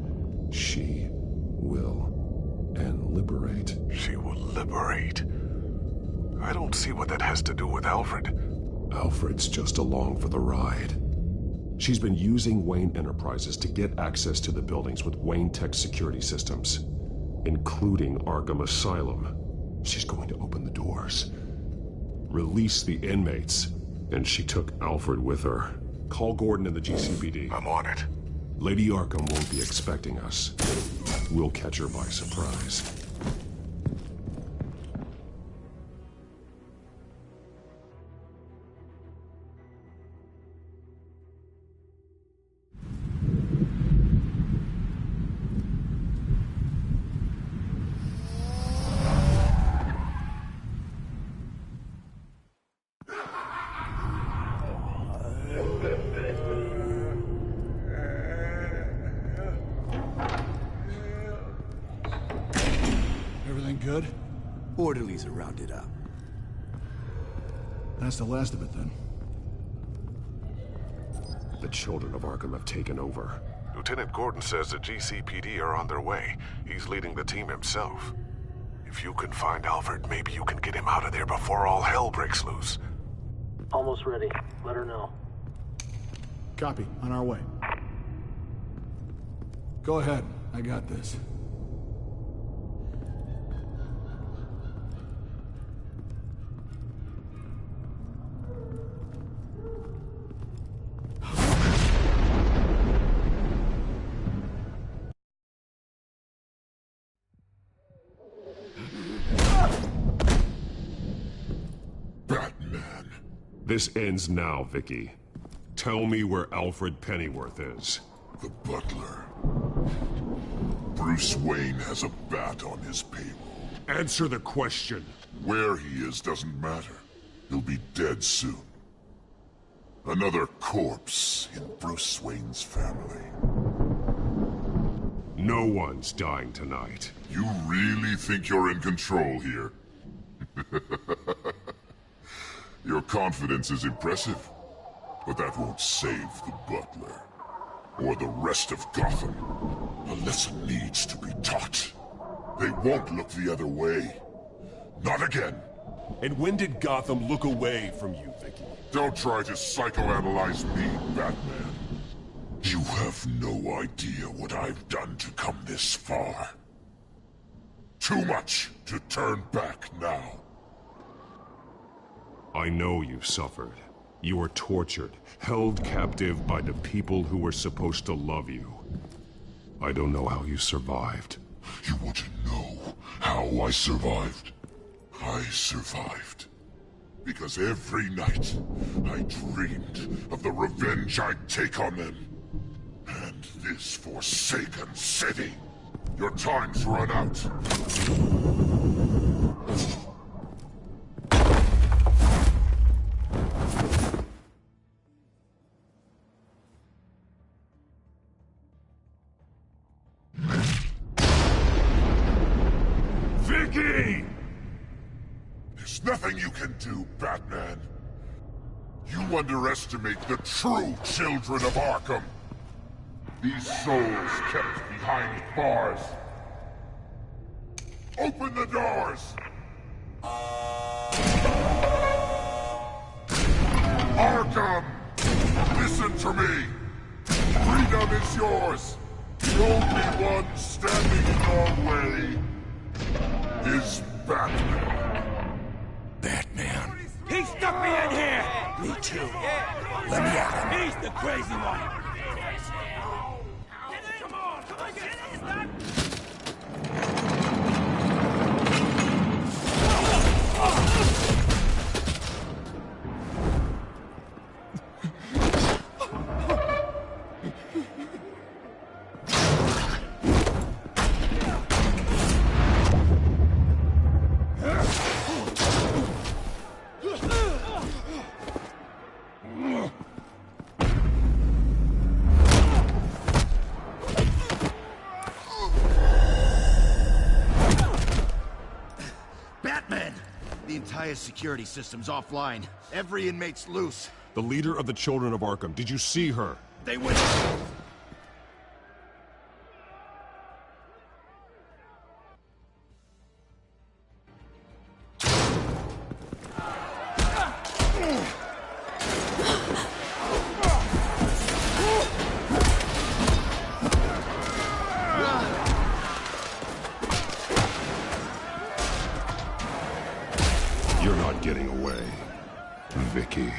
she will and liberate. She will liberate. I don't see what that has to do with Alfred. Alfred's just along for the ride. She's been using Wayne Enterprises to get access to the buildings with Wayne Tech security systems, including Arkham Asylum. She's going to open the doors, release the inmates, and she took Alfred with her. Call Gordon and the GCPD. I'm on it. Lady Arkham won't be expecting us. We'll catch her by surprise. Good? Orderlies are rounded up. That's the last of it, then. The children of Arkham have taken over. Lieutenant Gordon says the GCPD are on their way. He's leading the team himself. If you can find Alfred, maybe you can get him out of there before all hell breaks loose. Almost ready. Let her know. Copy. On our way. Go ahead. I got this. This ends now, Vicky. Tell me where Alfred Pennyworth is. The butler. Bruce Wayne has a bat on his payroll. Answer the question. Where he is doesn't matter. He'll be dead soon. Another corpse in Bruce Wayne's family. No one's dying tonight. You really think you're in control here? Your confidence is impressive, but that won't save the butler. Or the rest of Gotham. A lesson needs to be taught. They won't look the other way. Not again. And when did Gotham look away from you, Vicky? Don't try to psychoanalyze me, Batman. You have no idea what I've done to come this far. Too much to turn back now. I know you suffered. You were tortured, held captive by the people who were supposed to love you. I don't know how you survived. You want to know how I survived? I survived because every night I dreamed of the revenge I'd take on them. And this forsaken city. Your time's run out. Vicky! There's nothing you can do, Batman. You underestimate the true children of Arkham. These souls kept behind bars. Open the doors! Arkham! Listen to me! Freedom is yours! only one standing in our way is Batman. Batman. He stuck me in here! Me too. Let me at him. He's the crazy one. Come on, get it! The entire security system's offline. Every inmate's loose. The leader of the Children of Arkham. Did you see her? They went... You're not getting away, Vicky.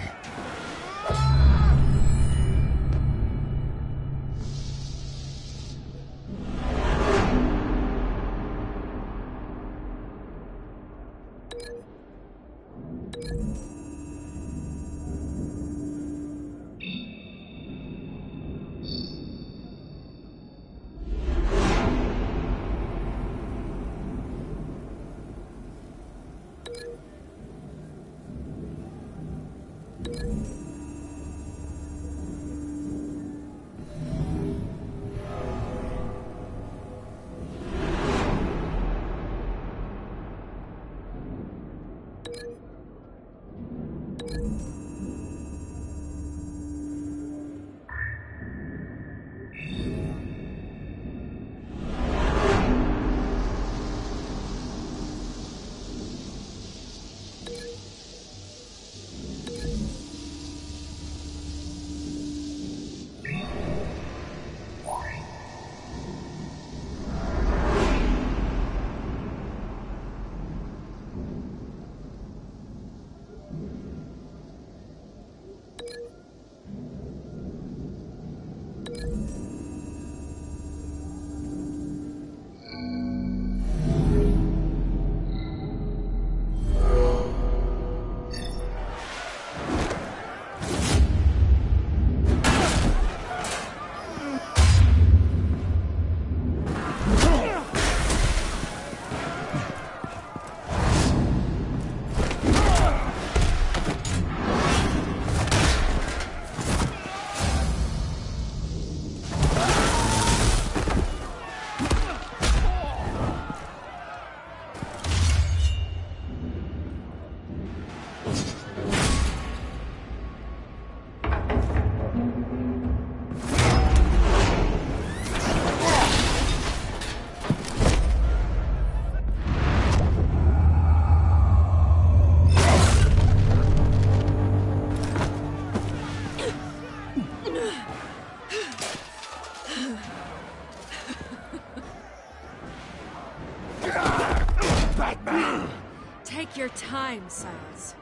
Take your time, Saz.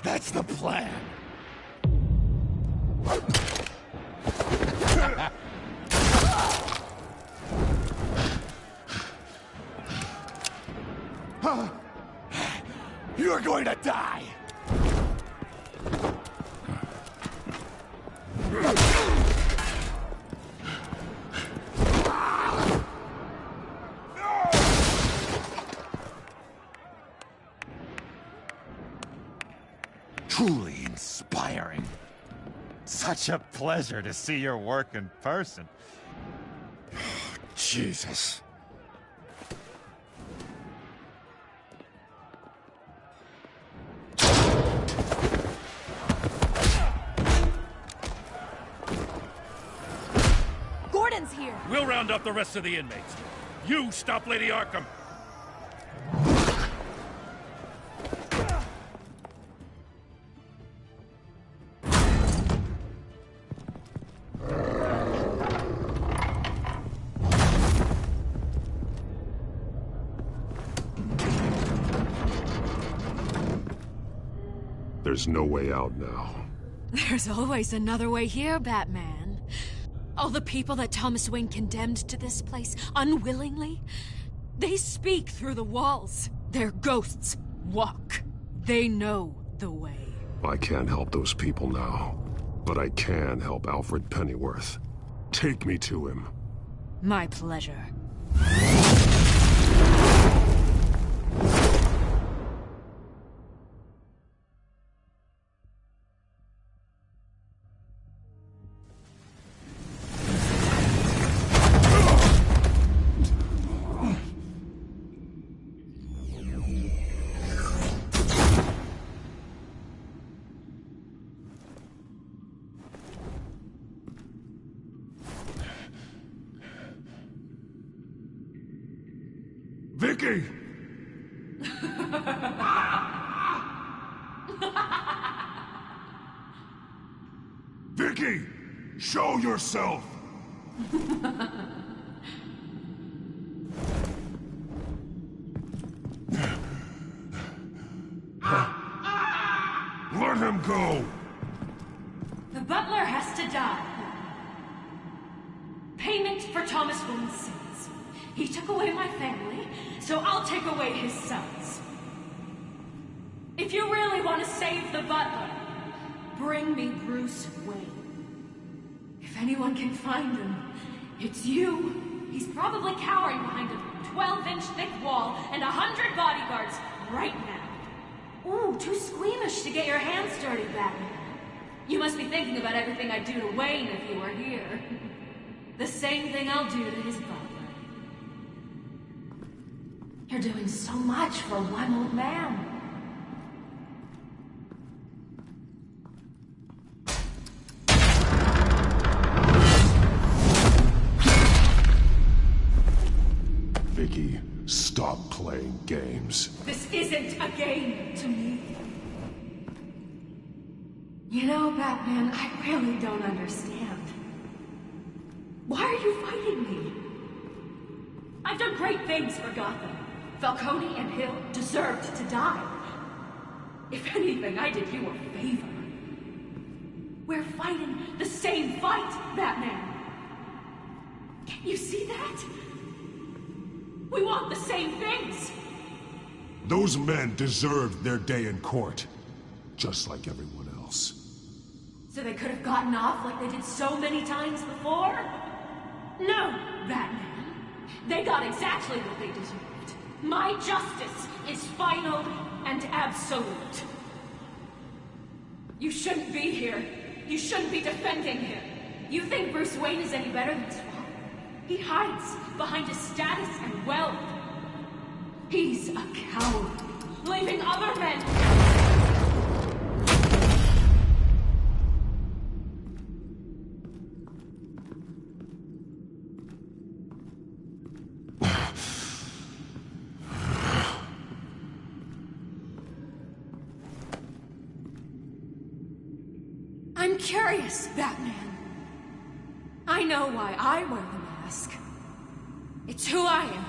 That's the plan. You're going to die. Truly inspiring. Such a pleasure to see your work in person. Jesus. Gordon's here. We'll round up the rest of the inmates. You stop Lady Arkham. There's no way out now. There's always another way here, Batman. All the people that Thomas Wayne condemned to this place unwillingly, they speak through the walls. Their ghosts walk. They know the way. I can't help those people now, but I can help Alfred Pennyworth. Take me to him. My pleasure. Vicky! Vicky! Show yourself! Let him go! The butler has to die. Payment for Thomas Wayne's sins. He took away my family, so I'll take away his sons. If you really want to save the butler, bring me Bruce Wayne. If anyone can find him, it's you. He's probably cowering behind a 12-inch thick wall and 100 bodyguards right now. Ooh, too squeamish to get your hands dirty, Batman. You must be thinking about everything I'd do to Wayne if you were here. The same thing I'll do to his butler. You're doing so much for one old man. Vicky, stop playing games. This isn't a game to me. You know, Batman, I really don't understand. Why are you fighting me? I've done great things for Gotham. Falcone and Hill deserved to die. If anything, I did you a favor. We're fighting the same fight, Batman. Can't you see that? We want the same things. Those men deserved their day in court, just like everyone else. So they could have gotten off like they did so many times before? No, Batman. They got exactly what they deserved. My justice is final and absolute. You shouldn't be here. You shouldn't be defending him. You think Bruce Wayne is any better than his father? He hides behind his status and wealth. He's a coward, leaving other men... I'm curious, Batman. I know why I wear the mask. It's who I am.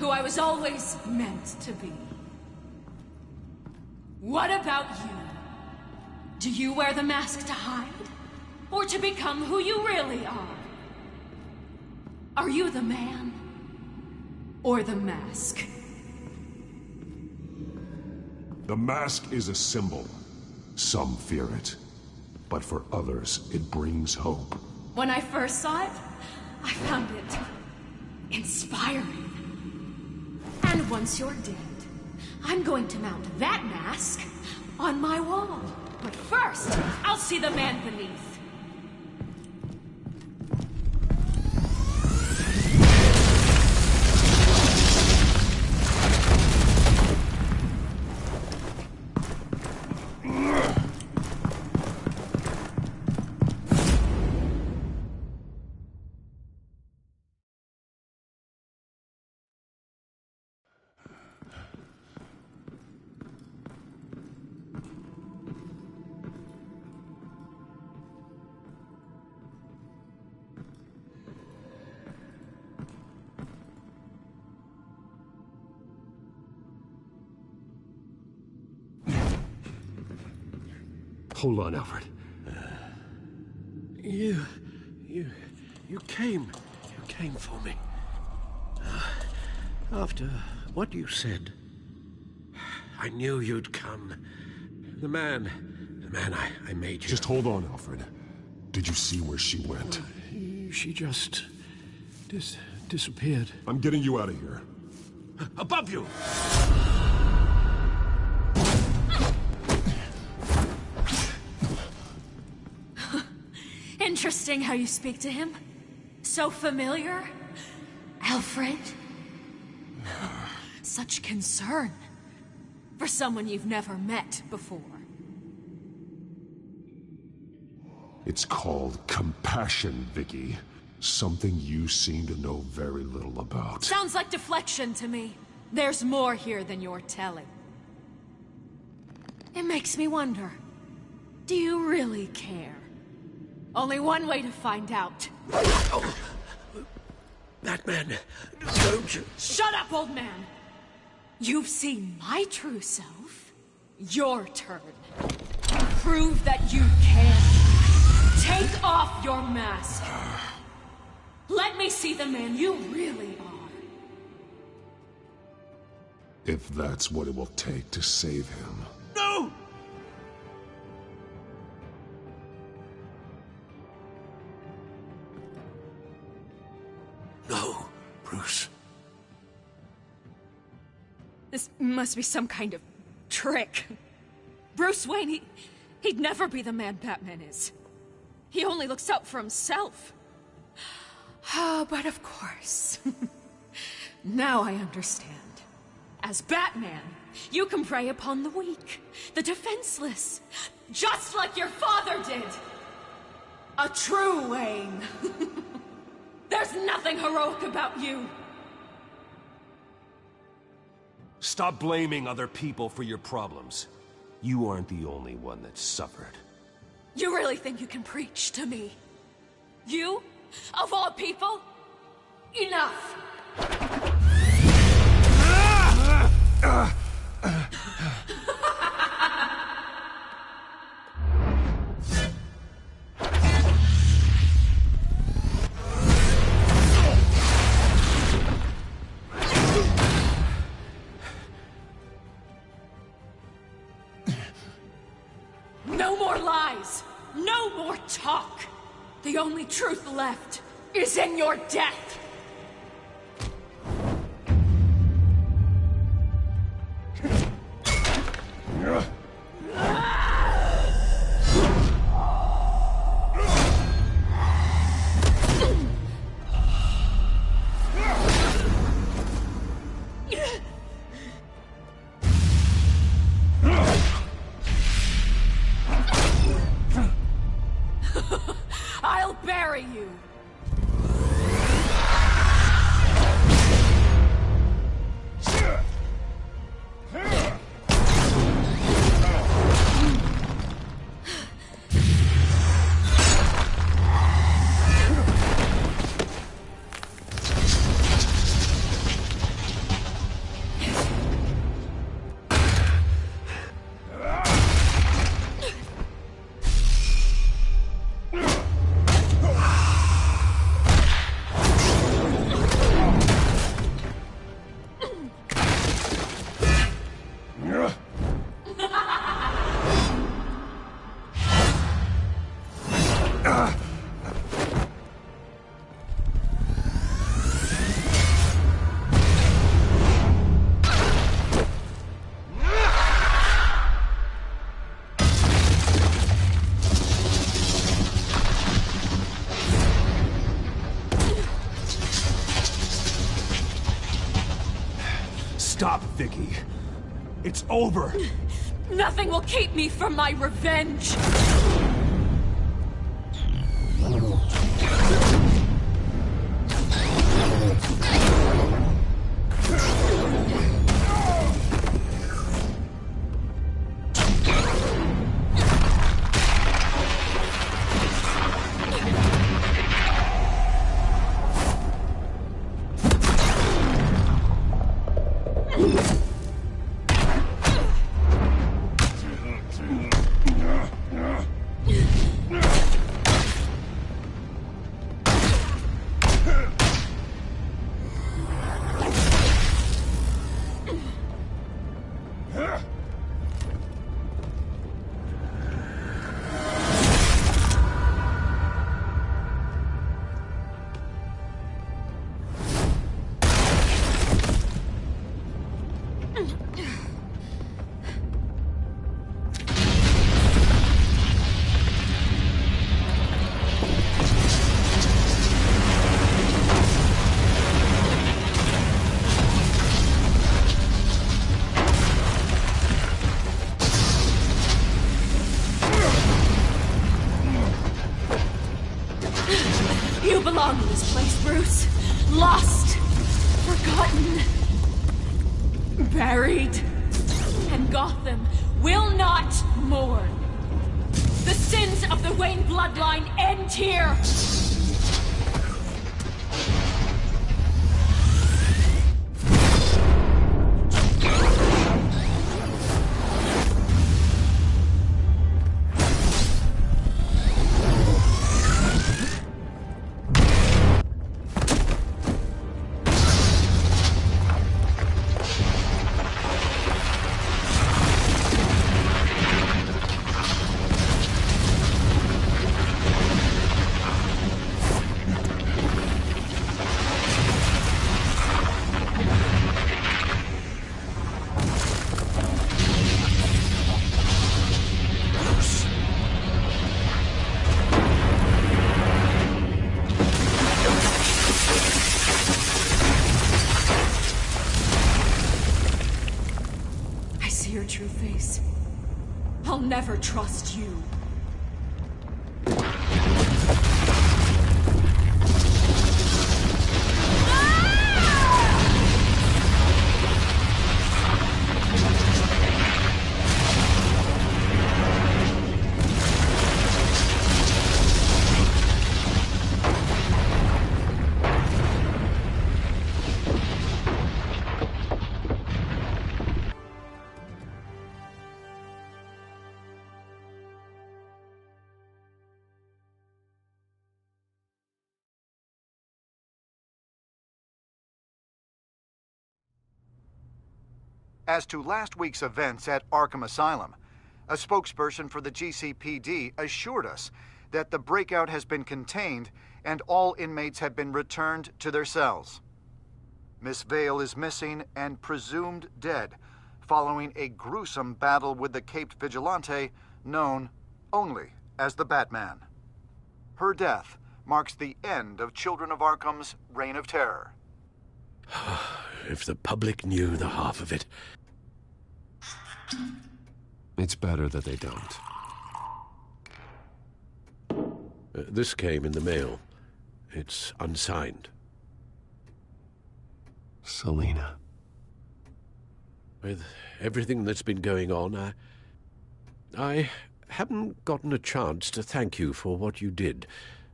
Who I was always meant to be. What about you? Do you wear the mask to hide? Or to become who you really are? Are you the man? Or the mask? The mask is a symbol. Some fear it. But for others, it brings hope. When I first saw it, I found it inspiring. And once you're dead, I'm going to mount that mask on my wall. But first, I'll see the man beneath. Hold on, Alfred. You came for me. After what you said, I knew you'd come. The man I made you. Just hold on, Alfred. Did you see where she went? She just disappeared. I'm getting you out of here. Above you! Interesting how you speak to him. So familiar. Alfred. Such concern. For someone you've never met before. It's called compassion, Vicky. Something you seem to know very little about. Sounds like deflection to me. There's more here than you're telling. It makes me wonder. Do you really care? Only one way to find out. Oh, Batman, don't you... Shut up, old man! You've seen my true self. Your turn. Prove that you can. Take off your mask. Let me see the man you really are. If that's what it will take to save him. No! No, Bruce. This must be some kind of trick. Bruce Wayne, he'd never be the man Batman is. He only looks out for himself. Oh, but of course. Now I understand. As Batman, you can prey upon the weak, the defenseless, just like your father did. A true Wayne. There's nothing heroic about you. Stop blaming other people for your problems. You aren't the only one that suffered. You really think you can preach to me? You? Of all people? Enough! No more lies! No more talk! The only truth left is in your death! I'll bury you! Stop, Vicky. It's over. Nothing will keep me from my revenge. lost, forgotten, buried, and Gotham will not mourn. The sins of the Wayne bloodline end here. True face. I'll never trust you. As to last week's events at Arkham Asylum, a spokesperson for the GCPD assured us that the breakout has been contained and all inmates have been returned to their cells. Miss Vale is missing and presumed dead following a gruesome battle with the caped vigilante known only as the Batman. Her death marks the end of Children of Arkham's reign of terror. If the public knew the half of it. It's better that they don't. This came in the mail. It's unsigned. Selena. With everything that's been going on, I haven't gotten a chance to thank you for what you did,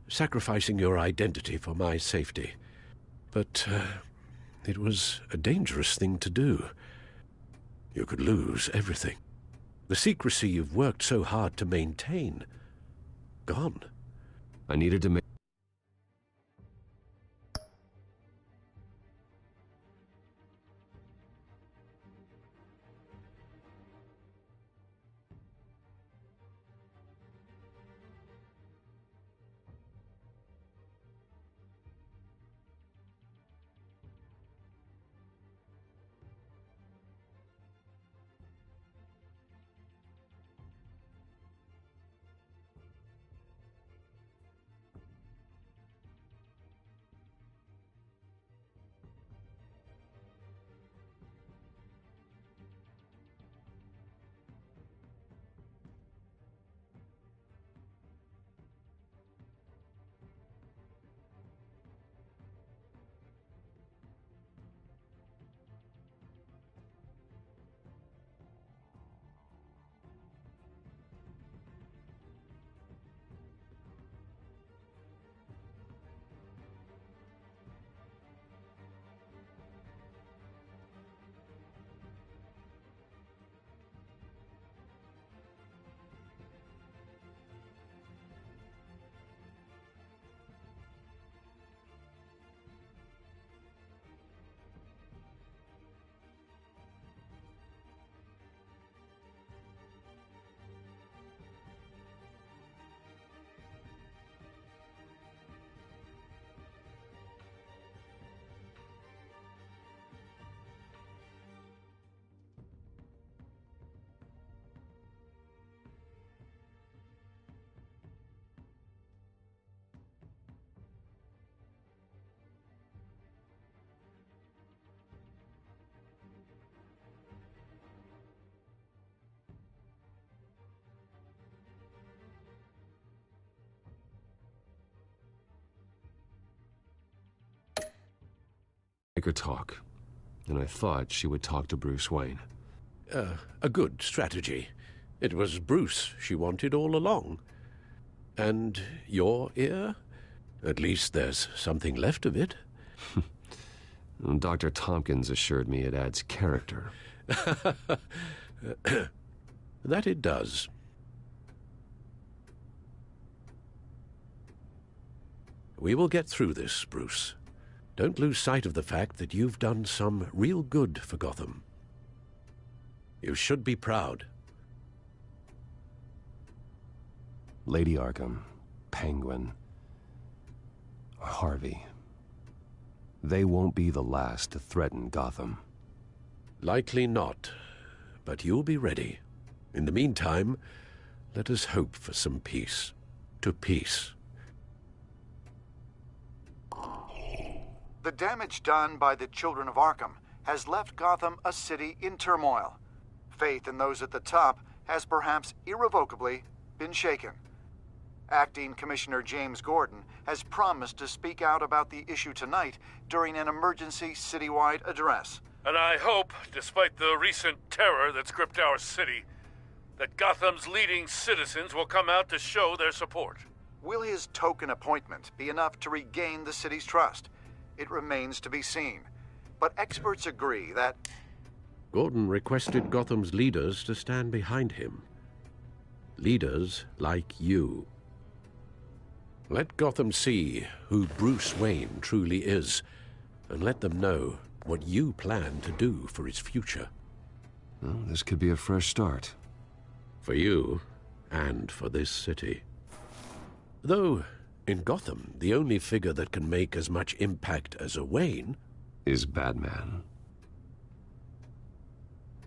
sacrificing your identity for my safety. But it was a dangerous thing to do. You could lose everything. The secrecy you've worked so hard to maintain. Gone. I needed to make... her talk, and I thought she would talk to Bruce Wayne. A good strategy. It was Bruce she wanted all along. And your ear? At least there's something left of it. Dr. Tompkins assured me it adds character. That it does. We will get through this, Bruce. Don't lose sight of the fact that you've done some real good for Gotham. You should be proud. Lady Arkham, Penguin, Harvey. They won't be the last to threaten Gotham. Likely not, but you'll be ready. In the meantime, let us hope for some peace. To peace. The damage done by the children of Arkham has left Gotham a city in turmoil. Faith in those at the top has perhaps irrevocably been shaken. Acting Commissioner James Gordon has promised to speak out about the issue tonight during an emergency citywide address. And I hope, despite the recent terror that's gripped our city, that Gotham's leading citizens will come out to show their support. Will his token appointment be enough to regain the city's trust? It remains to be seen. But experts agree that Gordon requested Gotham's leaders to stand behind him. Leaders like you. Let Gotham see who Bruce Wayne truly is, and let them know what you plan to do for its future. Well, this could be a fresh start. For you, and for this city. Though, in Gotham, the only figure that can make as much impact as a Wayne is Batman.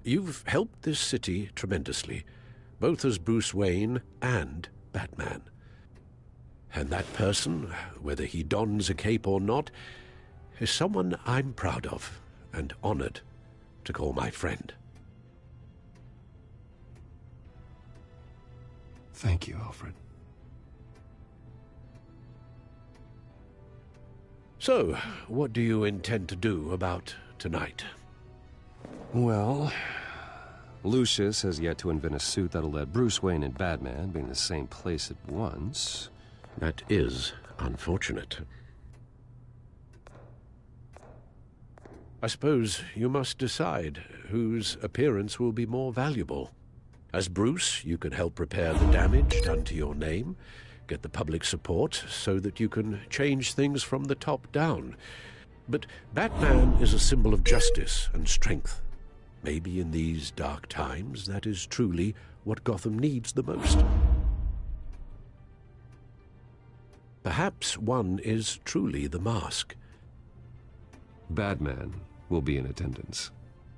You've helped this city tremendously, both as Bruce Wayne and Batman. And that person, whether he dons a cape or not, is someone I'm proud of and honored to call my friend. Thank you, Alfred. So, what do you intend to do about tonight? Well, Lucius has yet to invent a suit that'll let Bruce Wayne and Batman be in the same place at once. That is unfortunate. I suppose you must decide whose appearance will be more valuable. As Bruce, you can help repair the damage done to your name, get the public support so that you can change things from the top down. But Batman is a symbol of justice and strength. Maybe in these dark times, that is truly what Gotham needs the most. Perhaps one is truly the mask. Batman will be in attendance.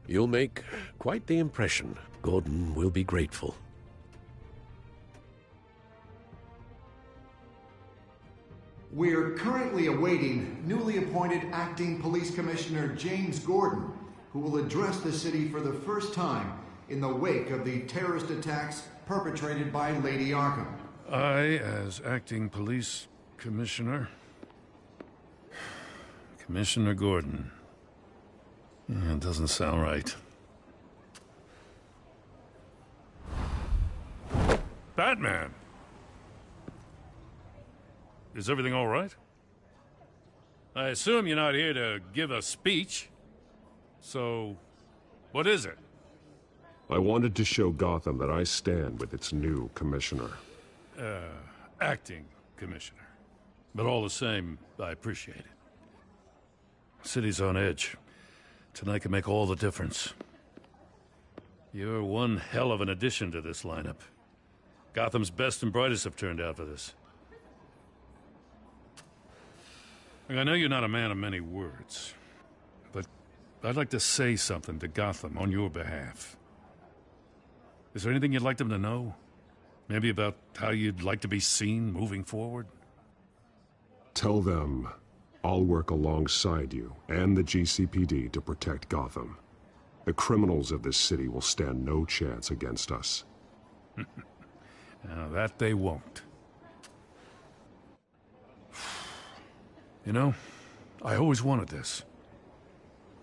You'll make quite the impression. Gordon will be grateful. We're currently awaiting newly appointed Acting Police Commissioner James Gordon, who will address the city for the first time in the wake of the terrorist attacks perpetrated by Lady Arkham. I, as Acting Police Commissioner... Commissioner Gordon. It doesn't sound right. Batman! Is everything all right? I assume you're not here to give a speech. So, what is it? I wanted to show Gotham that I stand with its new commissioner. Acting commissioner. But all the same, I appreciate it. City's on edge. Tonight can make all the difference. You're one hell of an addition to this lineup. Gotham's best and brightest have turned out for this. I know you're not a man of many words, but I'd like to say something to Gotham on your behalf. Is there anything you'd like them to know? Maybe about how you'd like to be seen moving forward? Tell them I'll work alongside you and the GCPD to protect Gotham. The criminals of this city will stand no chance against us. Now, that they won't. You know, I always wanted this.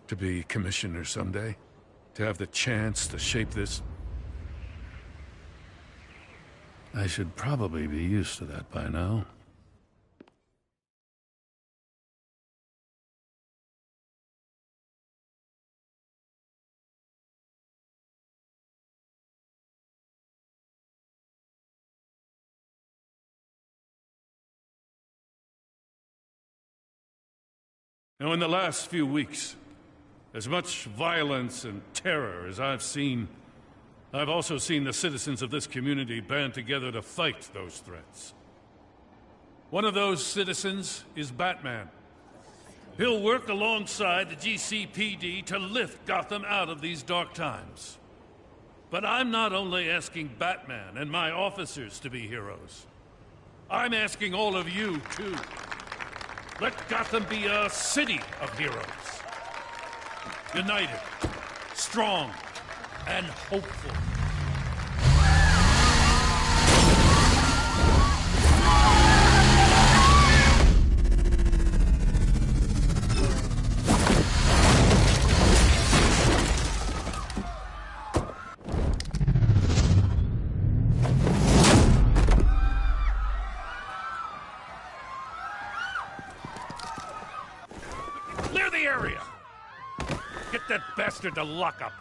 To be commissioner someday? To have the chance to shape this? I should probably be used to that by now. Now, in the last few weeks, as much violence and terror as I've seen, I've also seen the citizens of this community band together to fight those threats. One of those citizens is Batman. He'll work alongside the GCPD to lift Gotham out of these dark times. But I'm not only asking Batman and my officers to be heroes. I'm asking all of you, too. Let Gotham be a city of heroes. United, strong, and hopeful. Clear the area! Get that bastard to lock up!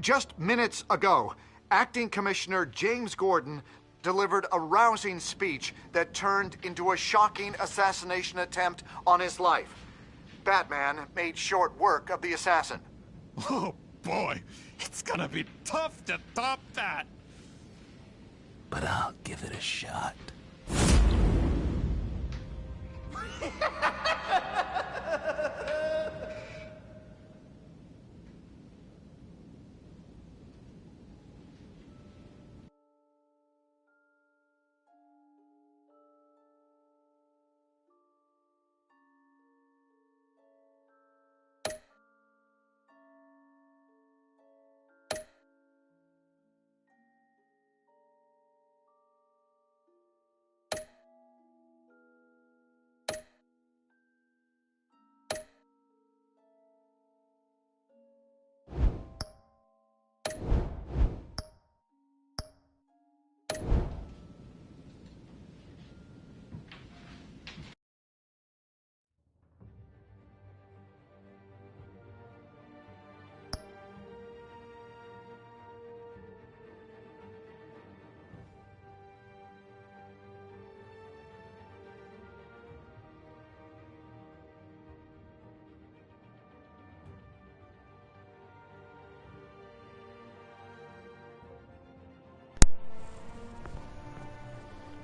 Just minutes ago, Acting Commissioner James Gordon delivered a rousing speech that turned into a shocking assassination attempt on his life. Batman made short work of the assassin. Oh boy, it's gonna be tough to top that. But I'll give it a shot.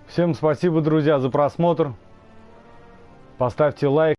Всем спасибо, друзья, за просмотр. Поставьте лайк.